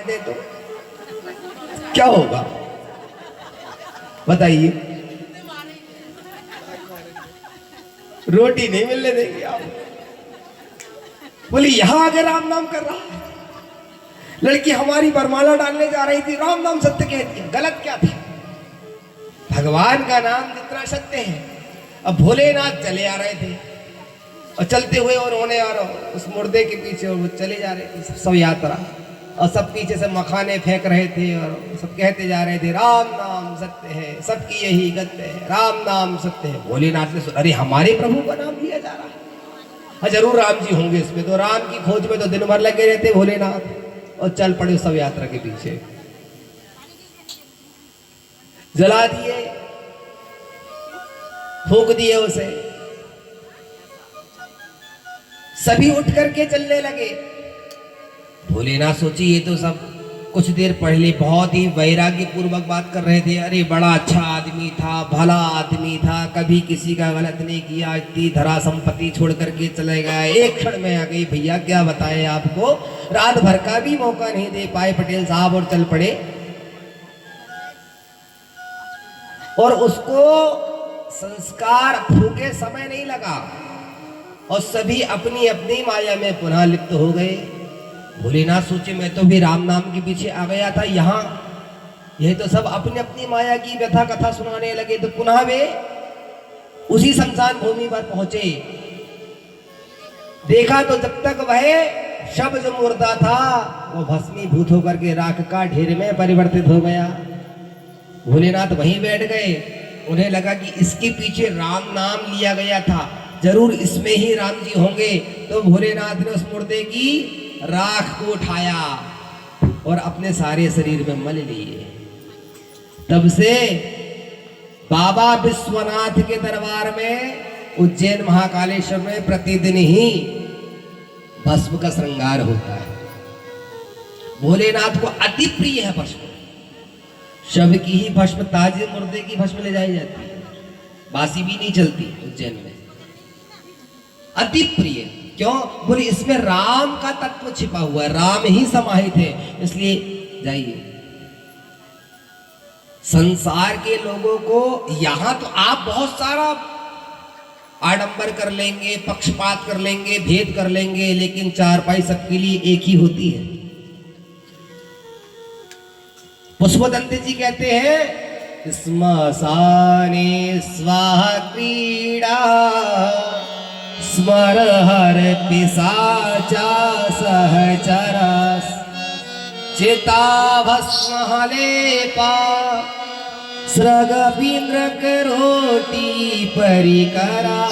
दे तो क्या होगा बताइए? रोटी नहीं मिलने देंगे आप। बोले यहां आगे राम नाम कर रहा है। लड़की हमारी बरमाला डालने जा रही थी, राम नाम सत्य कह दिया, गलत क्या था? भगवान का नाम जितना सत्य है। अब भोलेनाथ चले आ रहे थे और चलते हुए उन्होंने और उस मुर्दे के पीछे और वो चले जा रहे थे सब यात्रा, और सब पीछे से मखाने फेंक रहे थे और सब कहते जा रहे थे राम नाम सत्य है, सबकी यही गत्य है, राम नाम सत्य है। भोलेनाथ ने सुना, अरे हमारे प्रभु का नाम लिया जा रहा है, हाँ जरूर राम जी होंगे इसमें। तो राम की खोज में तो दिन भर लगे रहते भोलेनाथ, और चल पड़े सब यात्रा के पीछे। जला दिए, फूंक दिए उसे, सभी उठ करके चलने लगे। भोलेनाथ सोची ये तो सब कुछ देर पहले बहुत ही वैराग्य पूर्वक बात कर रहे थे, अरे बड़ा अच्छा आदमी था, भला आदमी था, कभी किसी का गलत नहीं किया, इतनी धरा संपत्ति छोड़ करके चले गया, एक क्षण में आ गई। भैया क्या बताएं आपको, रात भर का भी मौका नहीं दे पाए पटेल साहब और चल पड़े। और उसको संस्कार फूके समय नहीं लगा और सभी अपनी अपनी माया में पुनः लिप्त हो गए। भोलेनाथ सोचे मैं तो भी राम नाम के पीछे आ गया था, यहाँ यह तो सब अपनी अपनी माया की व्यथा कथा सुनाने लगे। तो पुनः वे उसी शमशान भूमि पर पहुंचे। देखा तो जब तक वह शब्द मुर्दा था वो भस्मीभूत होकर के राख का ढेर में परिवर्तित हो गया। भोलेनाथ वहीं बैठ गए। उन्हें लगा कि इसके पीछे राम नाम लिया गया था, जरूर इसमें ही राम जी होंगे। तो भोलेनाथ ने उस मुर्दे की राख को उठाया और अपने सारे शरीर में मल लिए। तब से बाबा विश्वनाथ के दरबार में उज्जैन महाकालेश्वर में प्रतिदिन ही भस्म का श्रृंगार होता है। भोलेनाथ को अति प्रिय है भस्म। शव की ही भस्म, ताजे मुर्दे की भस्म ले जाई जाती है, बासी भी नहीं चलती उज्जैन में। अति प्रिय क्यों? बोले इसमें राम का तत्व छिपा हुआ है, राम ही समाहित है, इसलिए जाइए। संसार के लोगों को यहां तो आप बहुत सारा आडंबर कर लेंगे, पक्षपात कर लेंगे, भेद कर लेंगे, लेकिन चारपाई सबके लिए एक ही होती है। पुष्पदंत जी कहते हैं स्मशाने स्वाहा क्रीड़ा स्मर हर पिशाचा सहचरस चिता भस्म लेपा सृग बिंद्रक रोटी परिकरा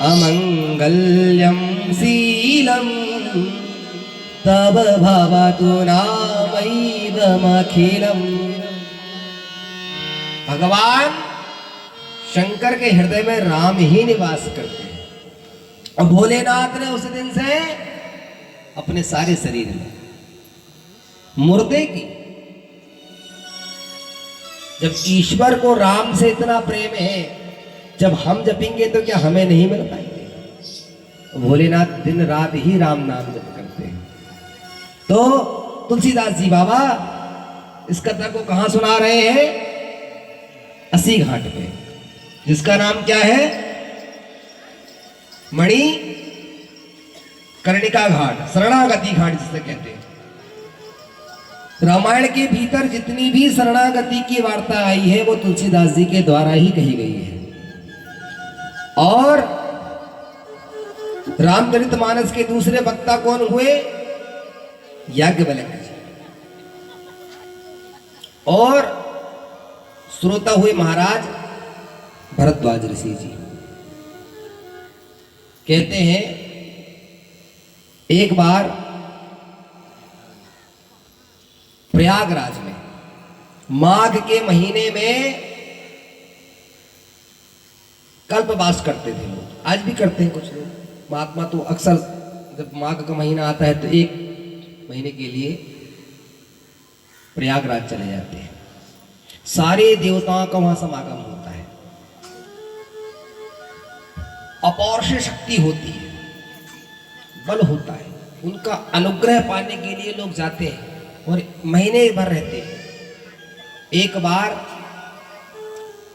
अमंगल्यम शीलम तब भवतु नामैवमखिलम्। भगवान शंकर के हृदय में राम ही निवास करते हैं। और भोलेनाथ ने उस दिन से अपने सारे शरीर में मुर्दे की, जब ईश्वर को राम से इतना प्रेम है, जब हम जपेंगे तो क्या हमें नहीं मिल पाएंगे? भोलेनाथ दिन रात ही राम नाम जप करते हैं। तो तुलसीदास जी बाबा इस कथा को कहां सुना रहे हैं? अस्सी घाट पे, जिसका नाम क्या है? मणि कर्णिका घाट, शरणागति घाट जिसे कहते हैं। रामायण के भीतर जितनी भी शरणागति की वार्ता आई है वो तुलसीदास जी के द्वारा ही कही गई है। और रामचरितमानस के दूसरे वक्ता कौन हुए? याज्ञवल्क्य जी। और श्रोता हुए महाराज भरद्वाज ऋषि जी। कहते हैं एक बार प्रयागराज में माघ के महीने में कल्पवास करते थे लोग, आज भी करते हैं कुछ लोग। महात्मा तो अक्सर जब माघ का महीना आता है तो एक महीने के लिए प्रयागराज चले जाते हैं। सारे देवताओं का वहां समागम होता है, अपौरुष शक्ति होती है, बल होता है, उनका अनुग्रह पाने के लिए लोग जाते हैं। और महीने भर रहते। एक बार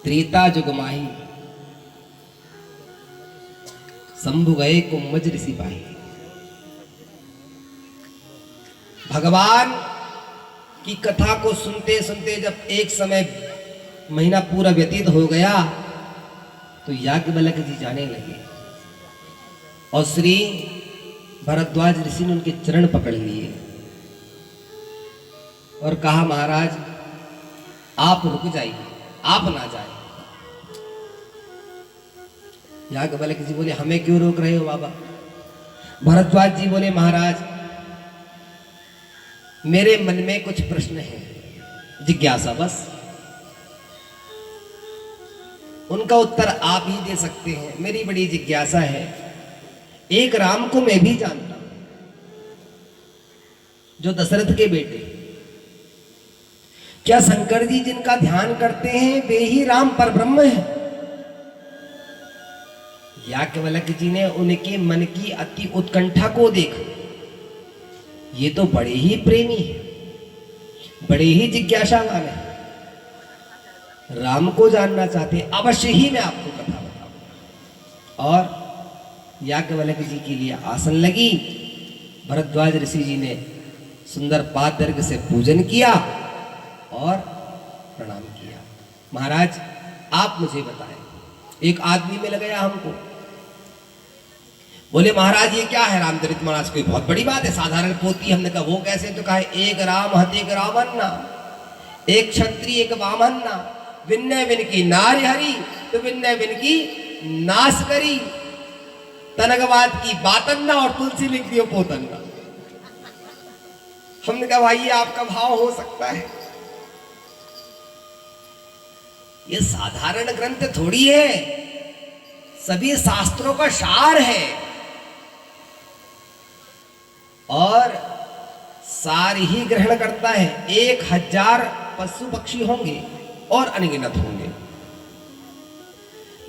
त्रेता जुग माही, शंभु गए कुम्भज ऋषि पाही। भगवान की कथा को सुनते सुनते जब एक समय महीना पूरा व्यतीत हो गया तो याज्ञवल्क्य जी जाने लगे और श्री भरद्वाज ऋषि ने उनके चरण पकड़ लिए और कहा, महाराज आप रुक जाइए, आप ना जाए। याज्ञवल्क्य जी बोले, हमें क्यों रोक रहे हो बाबा? भरद्वाज जी बोले, महाराज मेरे मन में कुछ प्रश्न है, जिज्ञासा बस, उनका उत्तर आप ही दे सकते हैं। मेरी बड़ी जिज्ञासा है। एक राम को मैं भी जानता हूं, जो दशरथ के बेटे। क्या शंकर जी जिनका ध्यान करते हैं वे ही राम परब्रह्म है? याज्ञवल्क्य जी ने उनके मन की अति उत्कंठा को देखा। ये तो बड़े ही प्रेमी है, बड़े ही जिज्ञासावान है, राम को जानना चाहते हैं। अवश्य ही मैं आपको कथा बताऊंगा। और याज्ञवल्क्य जी के लिए आसन लगी। भरद्वाज ऋषि जी ने सुंदर पाद दर्ग से पूजन किया और प्रणाम किया। महाराज आप मुझे बताएं। एक आदमी मिल गया हमको, बोले महाराज ये क्या है? रामचरित महाराज कोई बहुत बड़ी बात है, साधारण पोथी। हमने कहा वो कैसे? तो कहा एक राम हत एक रावण, एक क्षत्रिय एक बामन, विनय विन की नारी हरी, तो विनय विन की नाश करी, तनगवाद की बातन्ना और तुलसी लिख दियो पोतन्ना। हमने कहा भाई ये आपका भाव हो सकता है? ये साधारण ग्रंथ थोड़ी है, सभी शास्त्रों का सार है और सार ही ग्रहण करता है। 1000 पशु पक्षी होंगे और अनगिनत होंगे,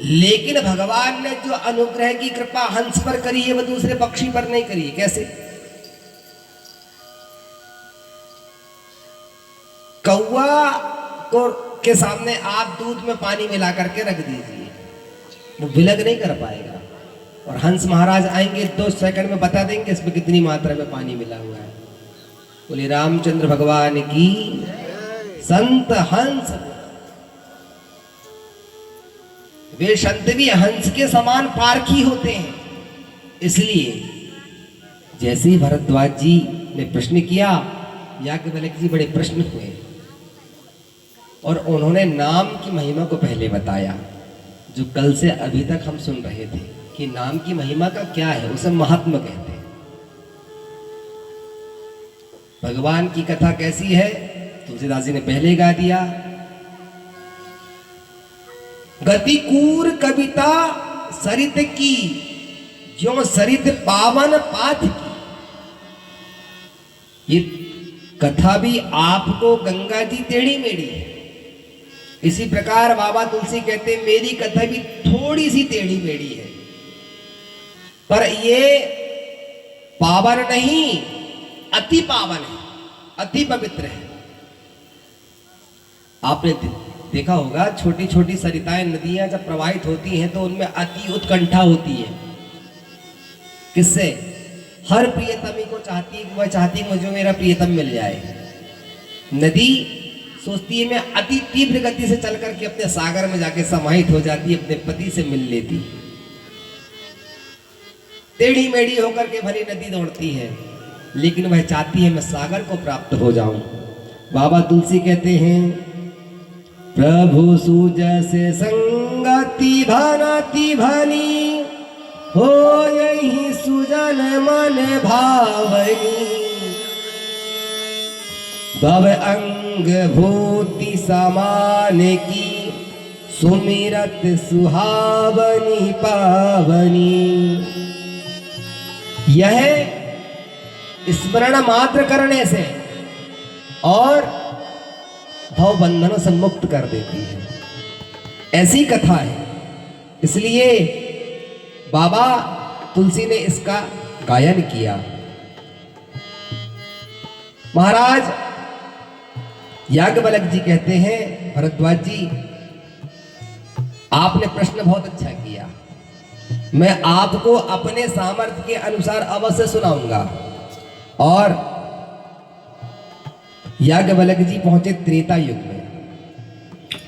लेकिन भगवान ने जो अनुग्रह की कृपा हंस पर करी है वह दूसरे पक्षी पर नहीं करी। कैसे? कौवा को के सामने आप दूध में पानी मिला करके रख दीजिए, वो विलग नहीं कर पाएगा। और हंस महाराज आएंगे 2 सेकंड में बता देंगे इसमें कितनी मात्रा में पानी मिला हुआ है। बोले रामचंद्र भगवान की। संत हंस, वे संत भी हंस के समान पारखी होते हैं। इसलिए जैसे ही भरद्वाज जी ने प्रश्न किया, याज्ञवल्क्य जी बड़े प्रश्न हुए और उन्होंने नाम की महिमा को पहले बताया, जो कल से अभी तक हम सुन रहे थे कि नाम की महिमा का क्या है, उसे महात्मा कहते हैं। भगवान की कथा कैसी है तुलसीदास जी ने पहले गा दिया। गतिकूर कविता सरित की, ज्यों सरित पावन पाथ की। ये कथा भी आपको गंगा जी टेढ़ी मेढ़ी है। इसी प्रकार बाबा तुलसी कहते मेरी कथा भी थोड़ी सी टेढ़ी मेढ़ी है, पर ये पावन नहीं, अति पावन है, अति पवित्र है। आपने देखा होगा छोटी छोटी सरिताएं, नदियां जब प्रवाहित होती हैं तो उनमें अति उत्कंठा होती है। किससे? हर प्रियतमी को चाहती है, वह चाहती है मुझे मेरा प्रियतम मिल जाए। नदी सोचती है मैं अति तीव्र गति से चल करके अपने सागर में जाके समाहित हो जाती है, अपने पति से मिल लेती। टेढ़ी मेढ़ी होकर के भली नदी दौड़ती है, लेकिन वह चाहती है मैं सागर को प्राप्त हो जाऊं। बाबा तुलसी कहते हैं प्रभु सुजैसे संगति भानाति भानी, हो यही सुजन मन भावनी। भव अंग भूति समान की, सुमिरत सुहावनी पावनी। यह स्मरण मात्र करने से और भव बंधनों से मुक्त कर देती है, ऐसी कथा है। इसलिए बाबा तुलसी ने इसका गायन किया। महाराज याज्ञवल्क्य जी कहते हैं, भरद्वाज जी आपने प्रश्न बहुत अच्छा किया, मैं आपको अपने सामर्थ्य के अनुसार अवश्य सुनाऊंगा। और याज्ञवल्क्य जी पहुंचे त्रेता युग में।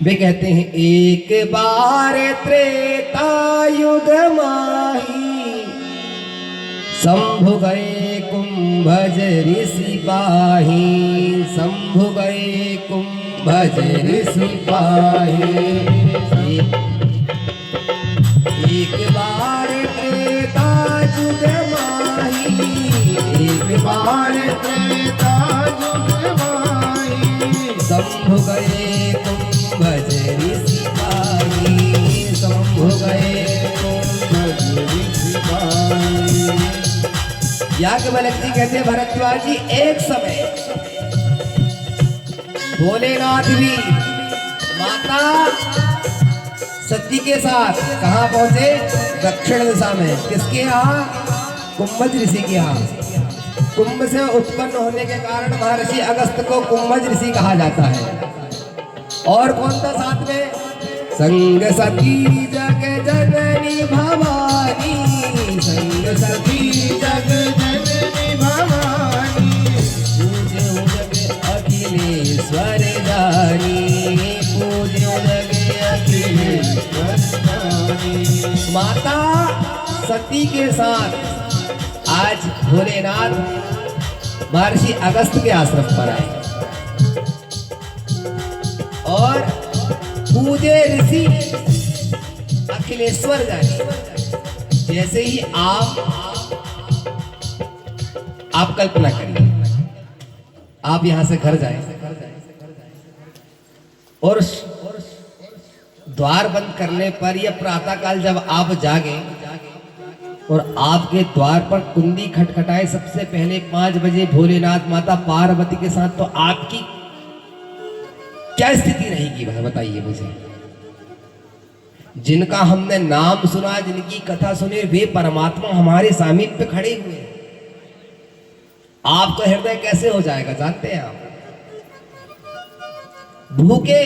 वे कहते हैं, एक बार त्रेता युग माही, शंभु गए कुंभज ऋषि पाही, शंभु गए कुंभज ऋषि पाही। एक बार त्रेता युग माही, एक बार त्रेता युग माही, शंभु गए कुंभज ऋषि पाही, शंभु गए कुंभज ऋषि पाही। याज्ञवल्क्य जी कहते हैं, भरद्वाज जी एक समय भोलेनाथ भी माता सती के साथ कहाँ पहुंचे? दक्षिण दिशा में। किसके यहाँ? कुंभज ऋषि के यहाँ। कुंभ से उत्पन्न होने के कारण महर्षि अगस्त को कुंभज ऋषि कहा जाता है। और कौन था साथ में? संग सती जग जननी भवानी, संग सती जग जननी भवानी, पूज्य जग अखिलेश्वर जानी, पूज्य जग अखिलेश्वर जानी। माता सती के साथ आज भोलेनाथ महर्षि अगस्त के आश्रम पर आए और पूजे ऋषि अखिलेश्वर जानी। जैसे ही आप कल्पना करिए, आप यहां से घर जाए और द्वार बंद करने पर या प्रातः काल जब आप जागे और आपके द्वार पर कुंडी खटखटाए सबसे पहले 5 बजे भोलेनाथ माता पार्वती के साथ, तो आपकी क्या स्थिति रहेगी बताइए मुझे। जिनका हमने नाम सुना, जिनकी कथा सुने, वे परमात्मा हमारे सामीप्य खड़े हुए, आपका हृदय कैसे हो जाएगा जानते हैं आप? भूखे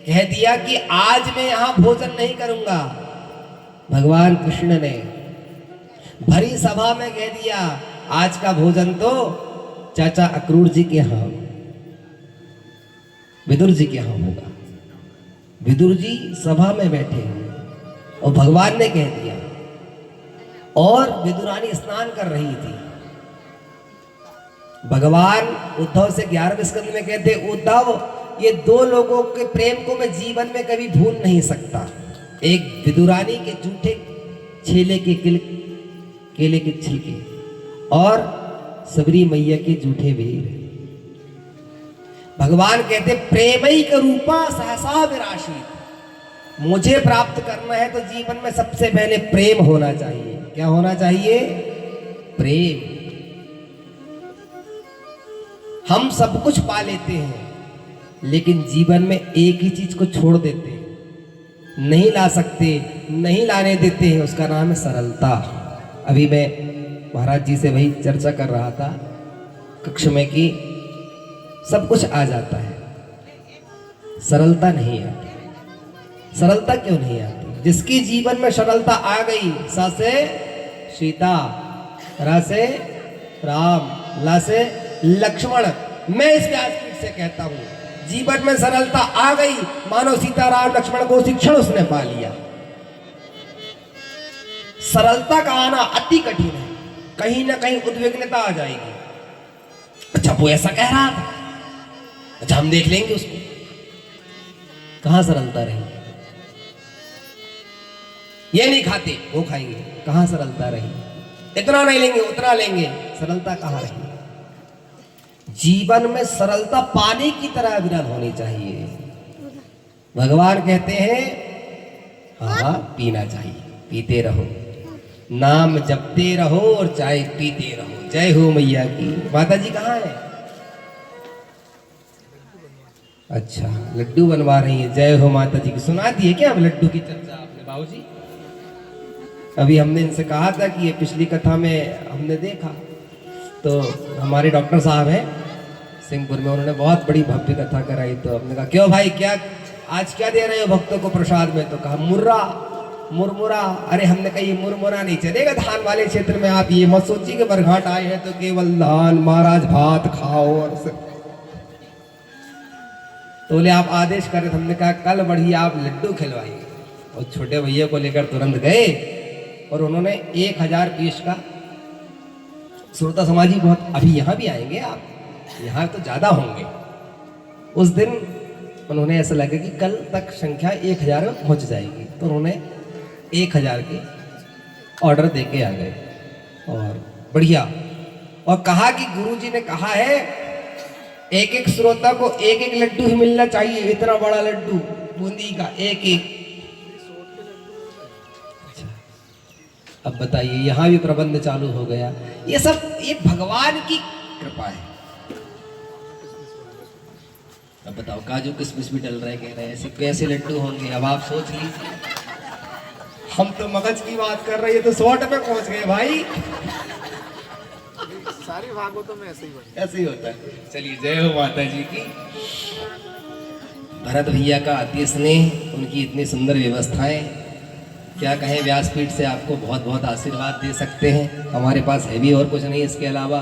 कह दिया कि आज मैं यहां भोजन नहीं करूंगा। भगवान कृष्ण ने भरी सभा में कह दिया, आज का भोजन तो चाचा अक्रूर जी के यहां, विदुर जी के यहां होगा। विदुर जी सभा में बैठे हैं और भगवान ने कह दिया। और विदुरानी स्नान कर रही थी। भगवान उद्धव से 11वें स्कंद में कहते, उद्धव ये 2 लोगों के प्रेम को मैं जीवन में कभी भूल नहीं सकता। एक विदुरानी के जूठे छेले के केले के छिलके और सबरी मैया के जूठे वेर। भगवान कहते, प्रेमैक रूपा सहसा विराशित। मुझे प्राप्त करना है तो जीवन में सबसे पहले प्रेम होना चाहिए। क्या होना चाहिए? प्रेम। हम सब कुछ पा लेते हैं लेकिन जीवन में एक ही चीज को छोड़ देते हैं, नहीं ला सकते, नहीं लाने देते हैं, उसका नाम है सरलता। अभी मैं महाराज जी से वही चर्चा कर रहा था कक्ष में कि सब कुछ आ जाता है, सरलता नहीं आती। सरलता क्यों नहीं आती? जिसकी जीवन में सरलता आ गई, स से सीता, र से राम, ल से लक्ष्मण, मैं इस व्यासपीठ से कहता हूं, जीवन में सरलता आ गई, मानो सीता राम लक्ष्मण को शिक्षण उसने पा लिया। सरलता का आना अति कठिन है, कहीं ना कहीं उद्विग्नता आ जाएगी। अच्छा वो ऐसा कह रहा था, अच्छा हम देख लेंगे उसको। कहां सरलता रहेगी? ये नहीं खाते वो खाएंगे, कहां सरलता रहेगी? इतना नहीं लेंगे उतना लेंगे, सरलता कहां रहेगी? जीवन में सरलता पानी की तरह विरल होनी चाहिए। भगवान कहते हैं हाँ पीना चाहिए, पीते रहो, नाम जपते रहो और चाय पीते रहो। जय हो मैया की। माता जी कहाँ है? अच्छा लड्डू बनवा रही है। जय हो माता जी की। सुना दिए क्या अब लड्डू की चर्चा आपने बाबूजी? अभी हमने इनसे कहा था कि ये पिछली कथा में हमने देखा, तो हमारे डॉक्टर साहब हैं सिंहपुर में उन्होंने बहुत बड़ी भव्य कथा कराई। तो हमने कहा क्यों भाई, क्या आज क्या दे रहे हो भक्तों को प्रसाद में? तो कहा मुर्रा, मुरमुरा। अरे हमने कहा ये मुरमुरा नहीं चलेगा धान वाले क्षेत्र में, आप ये मत सोचिए कि बरघाट आए हैं तो केवल धान, महाराज भात खाओ और सब। तो बोले आप आदेश करें। हमने कहा कल बढ़िया आप लड्डू खिलवाइए। और छोटे भैया को लेकर तुरंत गए और उन्होंने 1000 पीस का, श्रोता समाजी बहुत अभी यहाँ भी आएंगे, आप यहाँ तो ज्यादा होंगे। उस दिन उन्होंने ऐसा लगा कि कल तक संख्या 1000 में पहुंच जाएगी, तो उन्होंने 1000 के ऑर्डर दे के आ गए और बढ़िया। और कहा कि गुरुजी ने कहा है एक एक श्रोता को एक एक लड्डू ही मिलना चाहिए, इतना बड़ा लड्डू बूंदी का एक एक। अब बताइए यहाँ भी प्रबंध चालू हो गया। ये सब ये भगवान की कृपा है। अब बताओ काजू किशमिश भी डल रहे, कह रहे हैं ऐसे कैसे लड्डू होंगे। अब आप सोच लीजिए, हम तो मगज की बात कर रहे हैं तो 100 पे पहुंच गए भाई। सारी भागवतों में ऐसे ही होता है। चलिए जय हो माता जी की। भरत भैया का अति स्नेह, उनकी इतनी सुंदर व्यवस्थाएं, क्या कहें। व्यासपीठ से आपको बहुत बहुत आशीर्वाद दे सकते हैं, हमारे पास है भी और कुछ नहीं इसके अलावा।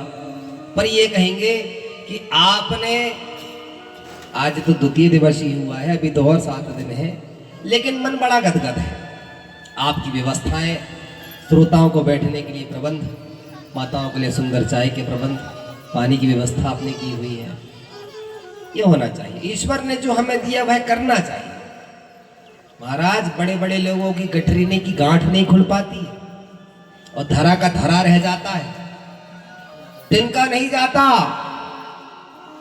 पर ये कहेंगे कि आपने आज तो द्वितीय दिवस ही हुआ है, अभी तो और 7 दिन है, लेकिन मन बड़ा गदगद है। आपकी व्यवस्थाएं, श्रोताओं को बैठने के लिए प्रबंध, माताओं के लिए सुंदर चाय के प्रबंध, पानी की व्यवस्था आपने की हुई है, ये होना चाहिए। ईश्वर ने जो हमें दिया वह करना चाहिए। महाराज बड़े बड़े लोगों की गठरीने की गांठ नहीं खुल पाती है और धरा का धरा रह जाता है, तिनका नहीं जाता।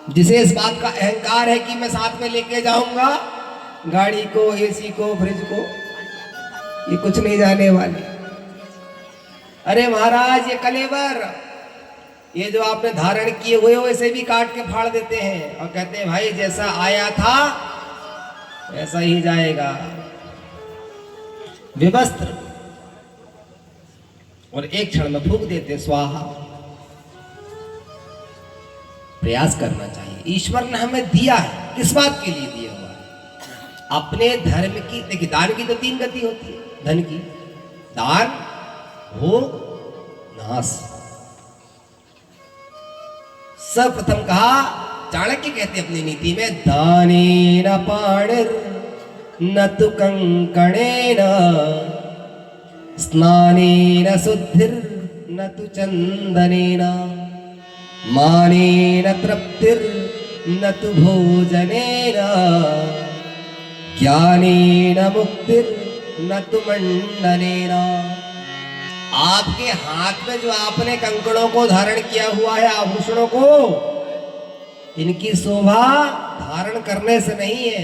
जिसे इस बात का अहंकार है कि मैं साथ में लेके जाऊंगा गाड़ी को, एसी को, फ्रिज को, ये कुछ नहीं जाने वाले। अरे महाराज ये कलेवर, ये जो आपने धारण किए हुए हो इसे भी काट के फाड़ देते हैं और कहते हैं भाई जैसा आया था वैसा ही जाएगा। विवस्त्र और एक क्षण में फूंक देते स्वाहा। प्रयास करना चाहिए। ईश्वर ने हमें दिया है, किस बात के लिए दिया हुआ है? अपने धर्म की। देखिए दान की तो 3 गति होती है धन की, दान, भोग, नाश। सर्वप्रथम कहा, चाणक्य कहते अपनी नीति में, दानेन पाणिर न तु कंकणेन, स्नानेन शुद्धिर न तु चंदनेन, मानेन तृप्तिर न तु भोजनेन, ज्ञानेन मुक्तिर न तु मंडनेन। आपके हाथ में जो आपने कंकड़ों को धारण किया हुआ है, आभूषणों को, इनकी शोभा धारण करने से नहीं है।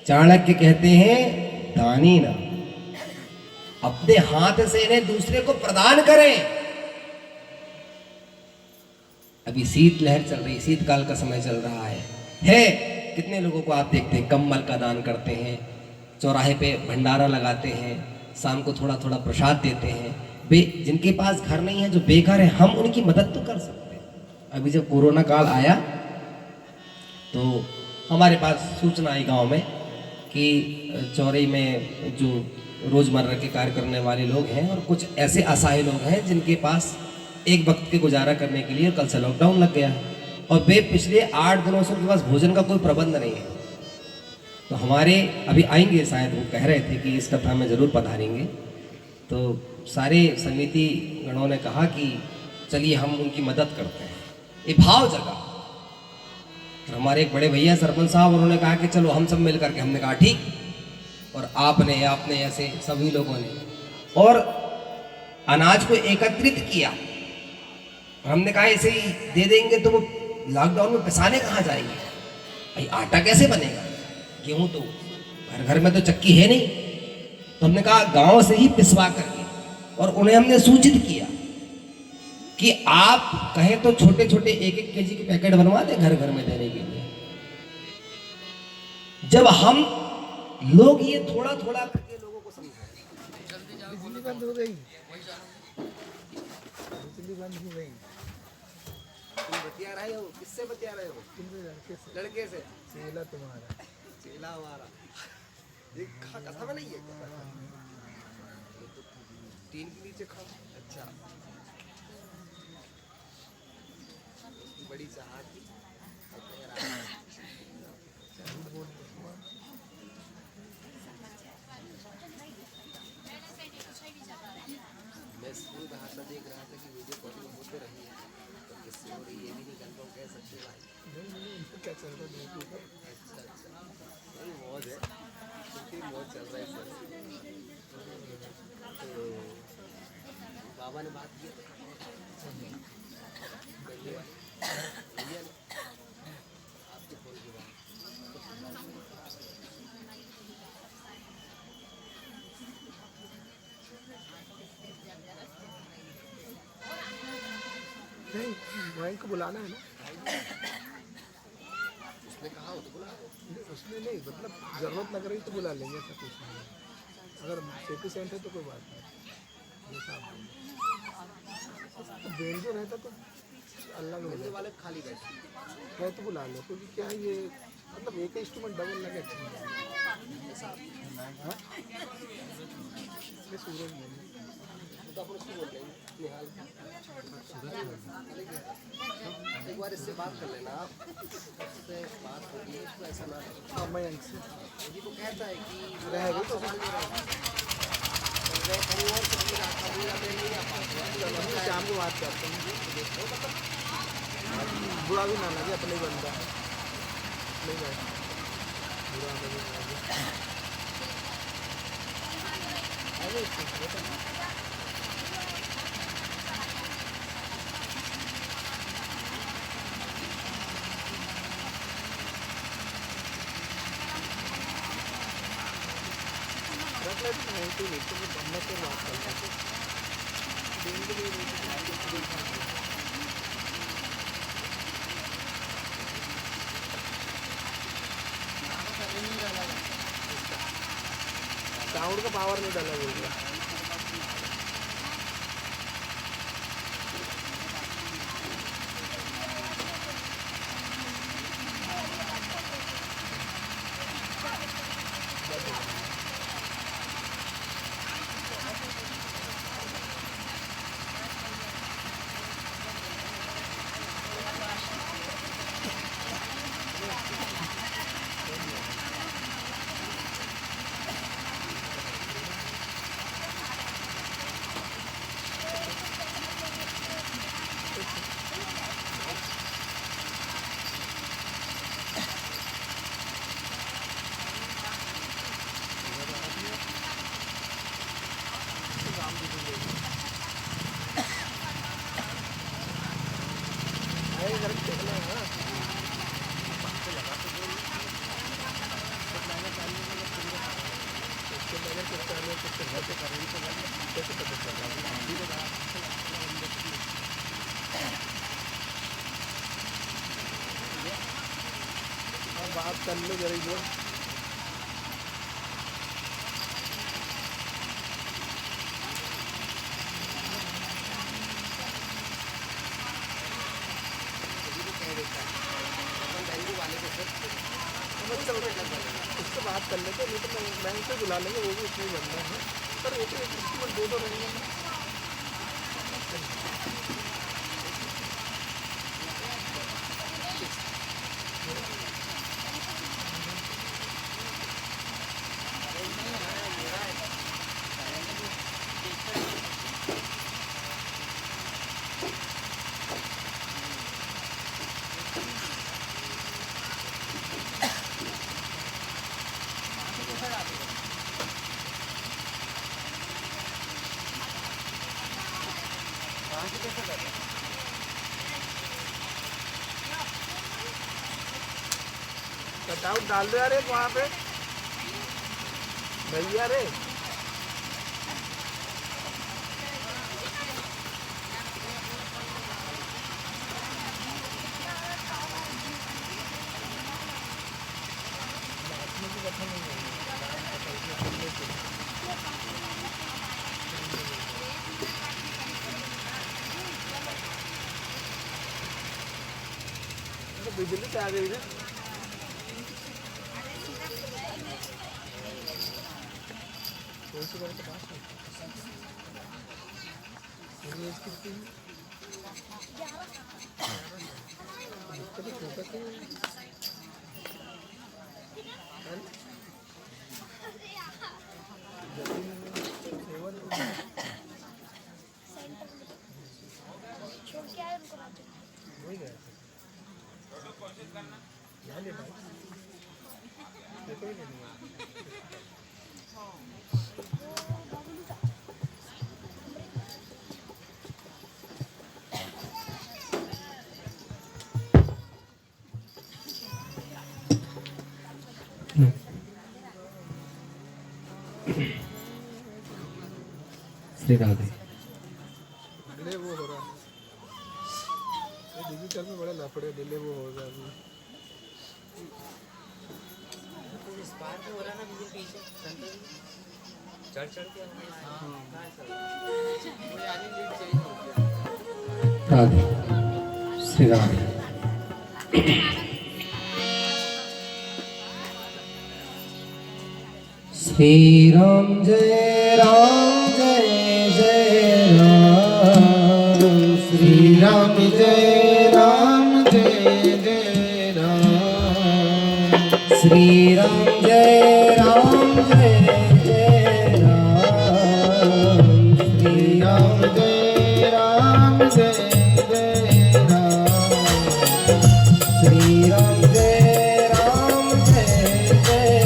चाणक्य कहते हैं दानी ना, अपने हाथ से इन्हें दूसरे को प्रदान करें। अभी शीत लहर चल रही, शीतकाल का समय चल रहा है। कितने लोगों को आप देखते हैं कंबल का दान करते हैं, चौराहे पे भंडारा लगाते हैं, शाम को थोड़ा थोड़ा प्रसाद देते हैं। जिनके पास घर नहीं है, जो बेघर है, हम उनकी मदद तो कर सकते हैं। अभी जब कोरोना काल आया तो हमारे पास सूचना आई गांव में कि चौरी में जो रोजमर्रा के कार्य करने वाले लोग हैं और कुछ ऐसे असहाय लोग हैं जिनके पास एक वक्त के गुजारा करने के लिए कल से लॉकडाउन लग गया है और वे पिछले 8 दिनों से उनके पास भोजन का कोई प्रबंध नहीं है। तो हमारे अभी आएंगे, शायद वो कह रहे थे कि इस कथा में जरूर पधारेंगे। तो सारे समिति गणों ने कहा कि चलिए हम उनकी मदद करते हैं। ये भाव जगा। और हमारे एक बड़े भैया सरपंच साहब, उन्होंने कहा कि चलो हम सब मिल करके, हमने कहा ठीक। और आपने ऐसे सभी लोगों ने और अनाज को एकत्रित किया। और हमने कहा ऐसे ही दे देंगे तो वो लॉकडाउन में पिसाने कहाँ जाएंगे, भाई आटा कैसे बनेगा, गेहूं तो घर घर में तो चक्की है नहीं। तो हमने कहा गांव से ही पिसवा करके, और उन्हें हमने सूचित किया कि आप कहें तो छोटे छोटे 1-1 केजी के पैकेट बनवा दें घर घर में देने के लिए। जब हम लोग ये थोड़ा थोड़ा करके लोगों को समझाएं। बिजली बंद हो गई, बिजली बंद हो गई। तुम बतिया रहे हो, किससे बतिया रहे हो? लड़के से। लड़के से। चेला तुम्हारा। चेला हमारा। ये कथा में नहीं है क्या? ये तो टीन के नीचे खड़ा। अच्छा, बड़ी चाहत थी। मैं स्कूल का हादसा देख रहा था कि वीडियो कॉलिंग होते रही है, तो किससे हो रही है ये भी नहीं कंफर्म कह सकते भाई। नहीं क्या चल रहा है? अच्छा अच्छा, नहीं मौज है, कितनी मौज चल रहा है सर। तो बाबा ने बात किया भैया ने आपके फोन की बात। नहीं वहीं को बुलाना है ना। उसने कहा हो तो बुला लो। उसमें नहीं, मतलब जरूरत लग रही तो बुला लेंगे, ऐसा कुछ नहीं। अगर सेफ्टी सेंट है तो कोई बात नहीं। जैसा आप बेन जो रहता तो अलग हो मिलने वाले खाली बैठे है तो बुला लो, क्योंकि क्या है ये, मतलब एक ही इंस्ट्रूमेंट डबल लगे अच्छा नहीं लगता। हाँ? ये सूरज नहीं तो अपन उसको बोल देंगे निहाल। एक बार इससे बात कर लेना आप, उससे बात होगी, उसको ऐसा ना करो। हाँ मैं अंक से यदि वो कहता है कि रहेगा तो सवाल नहीं रहेगा, तो मैं कहीं और से भी आता हूँ या मैं नहीं आ पाऊँगा। मैं शाम को बात करता हूँ। बुरा भी ना लगे, अपने ही बंदा है, नहीं भाई बुरा लगे ना लगे। अरे रख लेते हैं तो नहीं तो बनने से बात करते हैं। देंगे भी नहीं तो साउंड का पावर नहीं डाला बोल रहा। बात कर लो जरा जो उससे बात कर लेते, नहीं तो मैं उसे बुला लेंगे, वो भी उसमें ही बनना है। पर एक इंस्ट्रूमेंट दो रहेंगे ना। कटआउट डाल दो यार एक वहाँ पे भैया रे। जल्दी से आ गई ना। कौन सी बात है? एज कितनी है? कभी छोटा सा वही गया देखो ही नहीं श्री राधे। डिले वो हो रहा है डिजिटल में बड़ा लफड़े डिले वो हो रहा है स्पार्क हो रहा ना बिल्कुल पीछे चढ़ के राधे श्री राधे। श्री राम जय राम जय जय राम। श्री राम जय राम जय जय राम। श्री राम जय राम जय जय राम। श्री राम जय राम जय जय राम। श्री राम जय राम जय जय राम।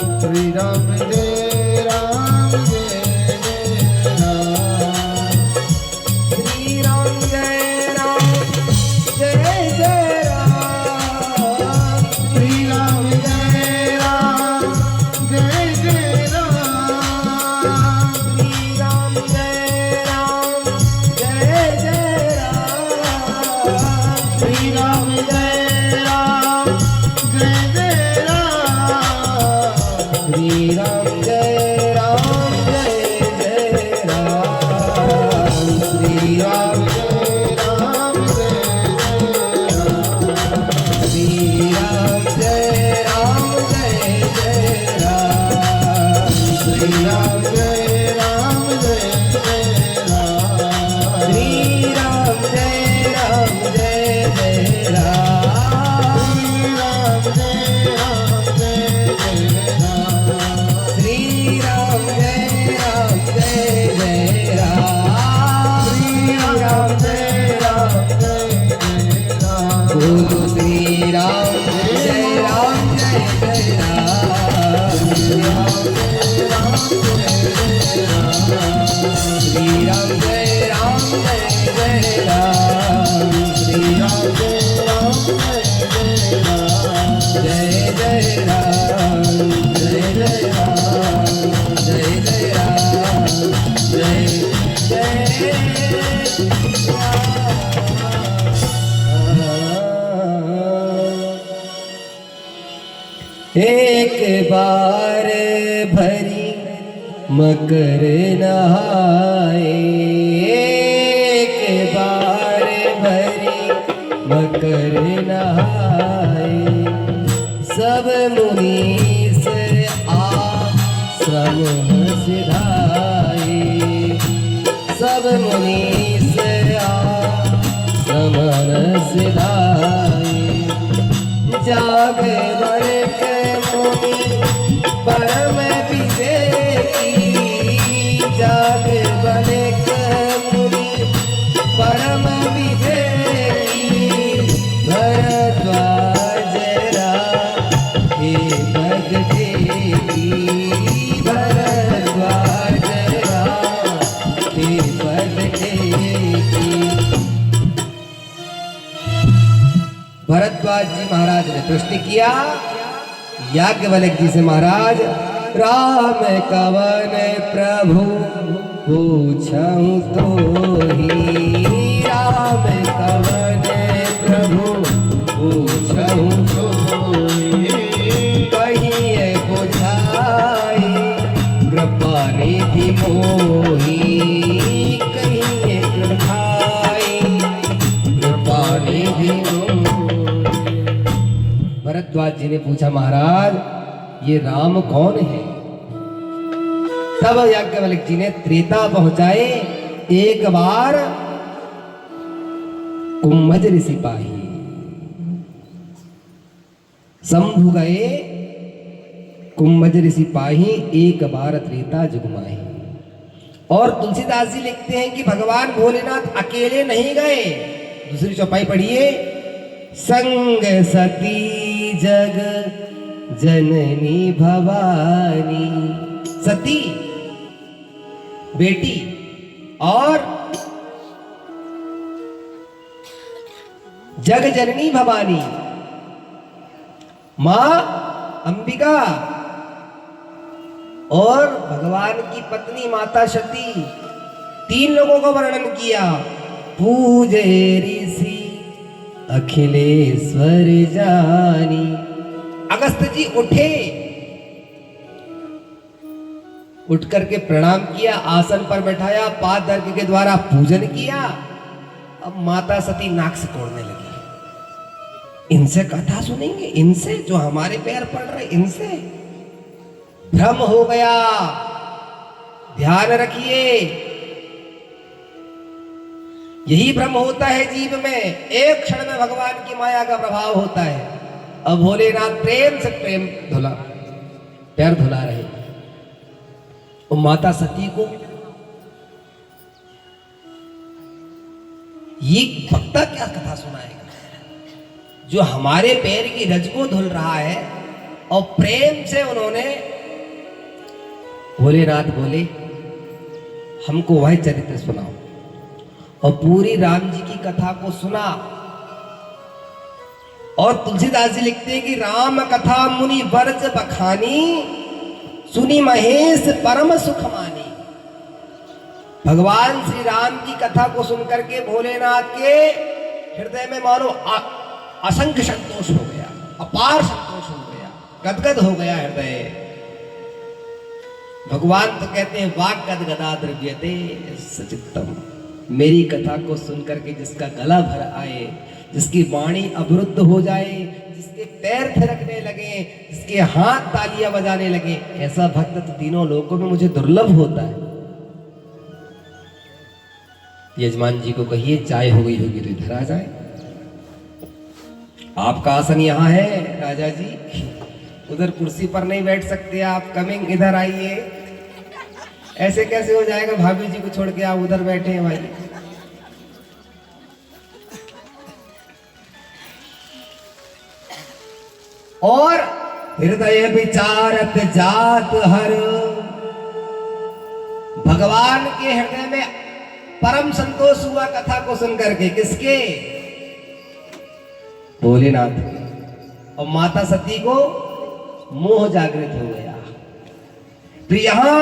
श्री राम जय राम जय जय राम। श्री राम जय राम जय जय राम। श्री राम जय राम जय जय राम। श्री राम जय राम जय जय राम। श्री राम जय राम जय जय राम। श्री राम जय राम जय जय राम। श्री राम जय राम जय जय राम। श्री राम जय राम जय जय राम। श्री राम जय राम जय जय राम। श्री राम जय राम जय जय राम। श्री राम जय राम जय जय राम। बोलो श्री राम जय राम जय जय राम। श्री राम जय राम जय जय राम। श्री राम जय राम जय जय राम। जय जय राम जय जय राम। जय जय राम। एक बार भरी मकर नहाए। एक बार भरी मकर नहाए। सब मुनीस आश्रम सिधाए। सब मुनीस आश्रम सिधाए। जाग बरक मुनि परम विवेकी। जाग बरक मुनि परम विवेकी। भरद्वाज राहे पद टेकी। भरद्वाज राहे पद टेकी। भरद्वाज जी महाराज ने प्रश्न किया याज्ञवल्क्य जी से, महाराज राम कवन प्रभु पूछऊं तो ही। राम कवन प्रभु पूछऊं तो ही। कहिए बुझाई कृपा निधि मोही। कहिए कृपाई कृपा निधि भरद्वाज जी ने पूछा, महाराज ये राम कौन है? तब याज्ञवल्क्य जी ने त्रेता पहुंचाए। एक बार कुंभज ऋषि पाही शंभु गए, कुंभज ऋषि पाही एक बार त्रेता जुगमाही। और तुलसीदास जी लिखते हैं कि भगवान भोलेनाथ अकेले नहीं गए। दूसरी चौपाई पढ़िए, संग सती जग जननी भवानी। सती बेटी और जग जननी भवानी मां अंबिका और भगवान की पत्नी माता सती, तीन लोगों का वर्णन किया। पूजे ऋषि अखिलेश्वर जानी। अगस्त्य जी उठे, उठ करके प्रणाम किया, आसन पर बैठाया, पाद दर्ग के द्वारा पूजन किया। अब माता सती नाक से तोड़ने लगी। इनसे कथा सुनेंगे, इनसे जो हमारे पैर पड़ रहे, इनसे भ्रम हो गया। ध्यान रखिए, यही भ्रम होता है जीव में। एक क्षण में भगवान की माया का प्रभाव होता है। अब भोलेनाथ प्रेम से प्रेम धुला, पैर धुला रहे। और माता सती को ये भक्ता क्या कथा सुनाएगा? जो हमारे पैर की रज को धुल रहा है और प्रेम से उन्होंने, भोलेनाथ बोले हमको वह चरित्र सुनाओ। और पूरी राम जी की कथा को सुना। और तुलसीदास जी लिखते हैं कि राम कथा मुनि वर्ज बखानी, सुनी महेश परम सुख मानी। भगवान श्री राम की कथा को सुनकर के भोलेनाथ के हृदय में मानो असंख्य संतोष हो गया, अपार संतोष हो गया, गदगद हो गया हृदय। भगवान तो कहते हैं वाक गदगदा द्रव्यते सचित्तम। मेरी कथा को सुनकर के जिसका गला भर आए, जिसकी वाणी अवरुद्ध हो जाए, जिसके पैर थिरकने लगे, जिसके हाथ तालियां बजाने लगे, ऐसा भक्त तो तीनों लोकों में मुझे दुर्लभ होता है। यजमान जी को कहिए चाय हो गई होगी तो इधर आ जाए। आपका आसन यहाँ है राजा जी, उधर कुर्सी पर नहीं बैठ सकते आप, कमिंग इधर आइए। ऐसे कैसे हो जाएगा? भाभी जी को छोड़ के आप उधर बैठे हैं भाई। और हृदय विचारत जात हर, भगवान के हृदय में परम संतोष हुआ कथा को सुनकर के। किसके? भोलेनाथ। और माता सती को मोह जागृत हो गया। तो यहां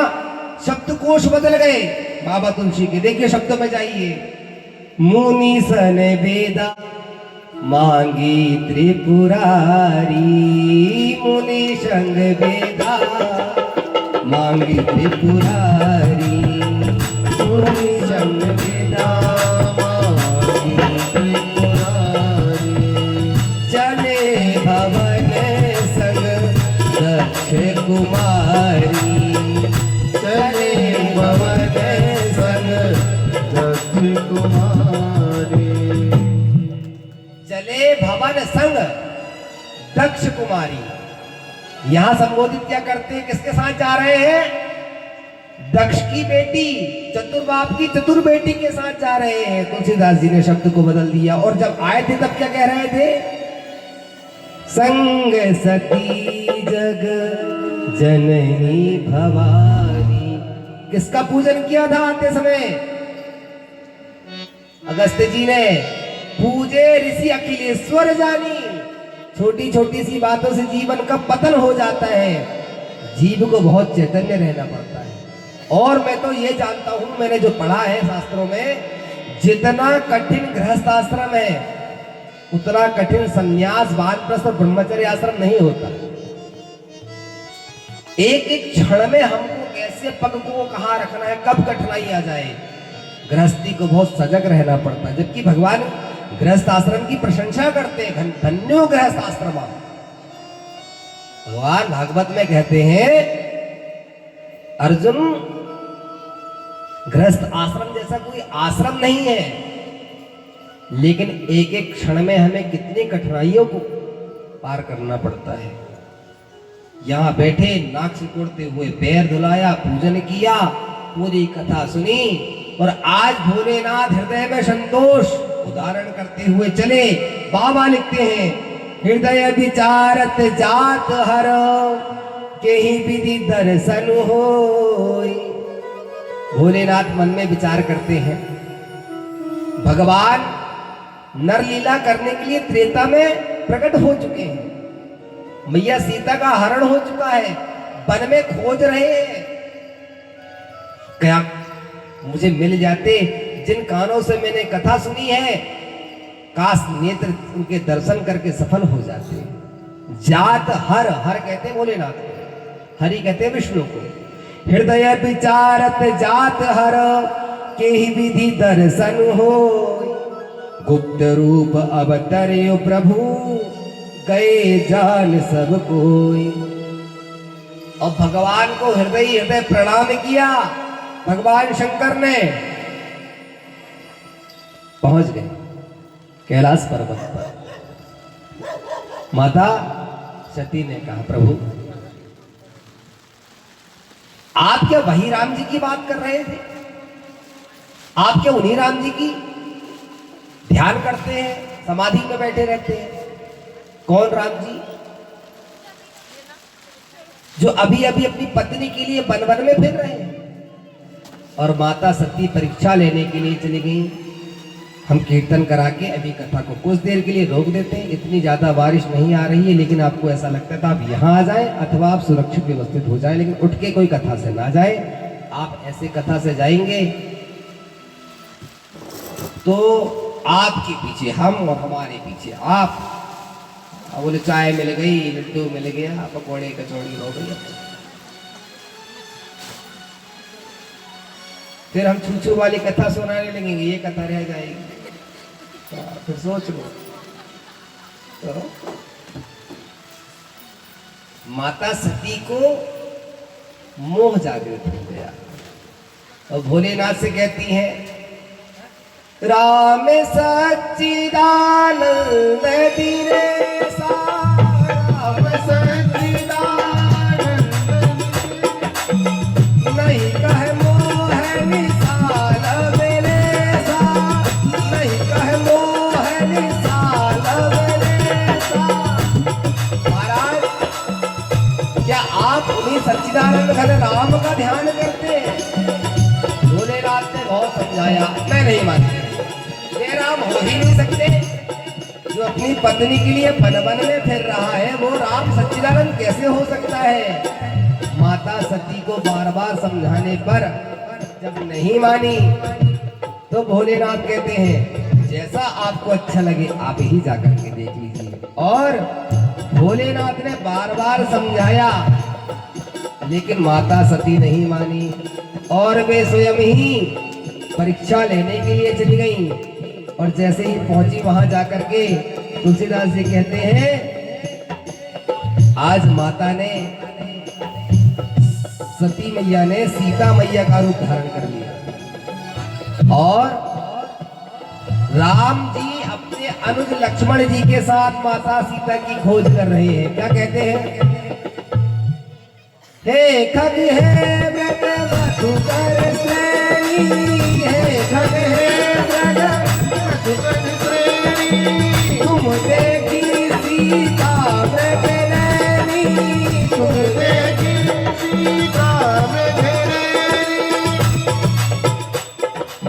शब्दकोश बदल गए बाबा तुलसी के। देखिए शब्द में जाइए, मुनि सन वेदा मांगी त्रिपुरारी, मुनि संग वेदा मांगी त्रिपुरारी, मुनि संग वेदा मांगी त्रिपुरारी, चले भवन संग दक्ष कुमारी, चले भवन संग दक्ष कुमारी, चले भवन संग दक्ष कुमारी। यहां संबोधित क्या करते हैं? किसके साथ जा रहे हैं? दक्ष की बेटी, चतुर्बाप की चतुर बेटी के साथ जा रहे हैं। तुलसीदास जी ने शब्द को बदल दिया। और जब आए थे तब क्या कह रहे थे? संग सती जग जननी भवानी। किसका पूजन किया था आते समय? अगस्त्य जी ने। पूजे ऋषि अखिलेश्वर जानी। छोटी छोटी सी बातों से जीवन का पतन हो जाता है। जीव को बहुत चैतन्य रहना पड़ता है। और मैं तो ये जानता हूं, मैंने जो पढ़ा है शास्त्रों में, जितना कठिन गृहस्थ आश्रम है उतना कठिन संन्यास, वानप्रस्थ और ब्रह्मचर्य आश्रम नहीं होता। एक एक क्षण में हमको कैसे पग को कहां रखना है, कब कठिनाई आ जाए, गृहस्थी को बहुत सजग रहना पड़ता है। जबकि भगवान गृहस्थ आश्रम की प्रशंसा करते हैं, धन्यो गृहस्थ आश्रम। भगवान भागवत में कहते हैं अर्जुन, गृहस्थ आश्रम जैसा कोई आश्रम नहीं है, लेकिन एक एक क्षण में हमें कितनी कठिनाइयों को पार करना पड़ता है। यहां बैठे नाक सिकोड़ते हुए पैर धुलाया, पूजन किया, पूरी कथा सुनी, और आज भोलेनाथ हृदय में संतोष उदाहरण करते हुए चले। बाबा लिखते हैं, हृदय विचारत जात हर के ही विधि दर्शन होई। भोलेनाथ मन में विचार करते हैं, भगवान नरलीला करने के लिए त्रेता में प्रकट हो चुके हैं, मैया सीता का हरण हो चुका है, वन में खोज रहे हैं। क्या मुझे मिल जाते, जिन कानों से मैंने कथा सुनी है, काश नेत्र उनके दर्शन करके सफल हो जाते। जात हर, हर कहते हैं भोलेनाथ को, हरि कहते हैं विष्णु को। हृदय विचारत जात हर के ही विधि दर्शन हो। गुप्त रूप अवतर्यो प्रभु गए जान सब कोई। और भगवान को हृदय हृदय प्रणाम किया। भगवान शंकर ने पहुंच गए कैलाश पर्वत पर। माता सती ने कहा, प्रभु आप क्या वही राम जी की बात कर रहे थे? आप क्या उन्हीं राम जी की ध्यान करते हैं, समाधि में बैठे रहते हैं? कौन राम जी? जो अभी अभी अपनी पत्नी के लिए वन वन में फिर रहे हैं। और माता सती परीक्षा लेने के लिए चली गई। हम कीर्तन करा के अभी कथा को कुछ देर के लिए रोक देते हैं, इतनी ज्यादा बारिश नहीं आ रही है, लेकिन आपको ऐसा लगता है तो आप यहाँ आ जाएं अथवा आप सुरक्षित व्यवस्थित हो जाएं, लेकिन उठ के कोई कथा से ना जाए। आप ऐसे कथा से जाएंगे तो आपके पीछे हम और हमारे पीछे आप। बोले चाय मिल गई, लड्डू मिल गया, पकौड़े कचौड़ी हो गई, फिर हम छूछू वाली कथा सुनाने लगेंगे, ये कथा रह जाएगी। फिर सोच लो। तो माता सती को मोह जागृत हो गया और भोलेनाथ से कहती हैं, राम सच्चिदानंद दिनेशा, राम सच्चिदानंद नहीं कहे मोह निसाल विलेसा, नहीं कहे मोह निसाल विलेसा। महाराज, क्या आप उन्हीं सच्चिदानंद घन राम का ध्यान करते हैं? भोलेनाथ ने बहुत समझाया, मैं नहीं मानती, ये राम हो ही नहीं सकते। जो अपनी पत्नी के लिए वन वन में फिर रहा है वो राम सच्चिदानंद कैसे हो सकता है? माता सती को बार बार समझाने पर जब नहीं मानी तो भोलेनाथ कहते हैं, जैसा आपको अच्छा लगे आप ही जाकर के देख लीजिए। और भोलेनाथ ने बार बार समझाया, लेकिन माता सती नहीं मानी और वे स्वयं ही परीक्षा लेने के लिए चली गई। और जैसे ही पहुंची वहां जाकर के तुलसीदास जी कहते हैं, आज माता ने, सती मैया ने सीता मैया का रूप धारण कर लिया और राम जी अपने अनुज लक्ष्मण जी के साथ माता सीता की खोज कर रहे हैं। क्या कहते हैं? हे खग है व्रत मधुकर श्रेणी, हे खग है व्रत मधुकर श्रेणी, तुम देखी सीता व्रत नैनी, तुम देखी सीता व्रत नैनी।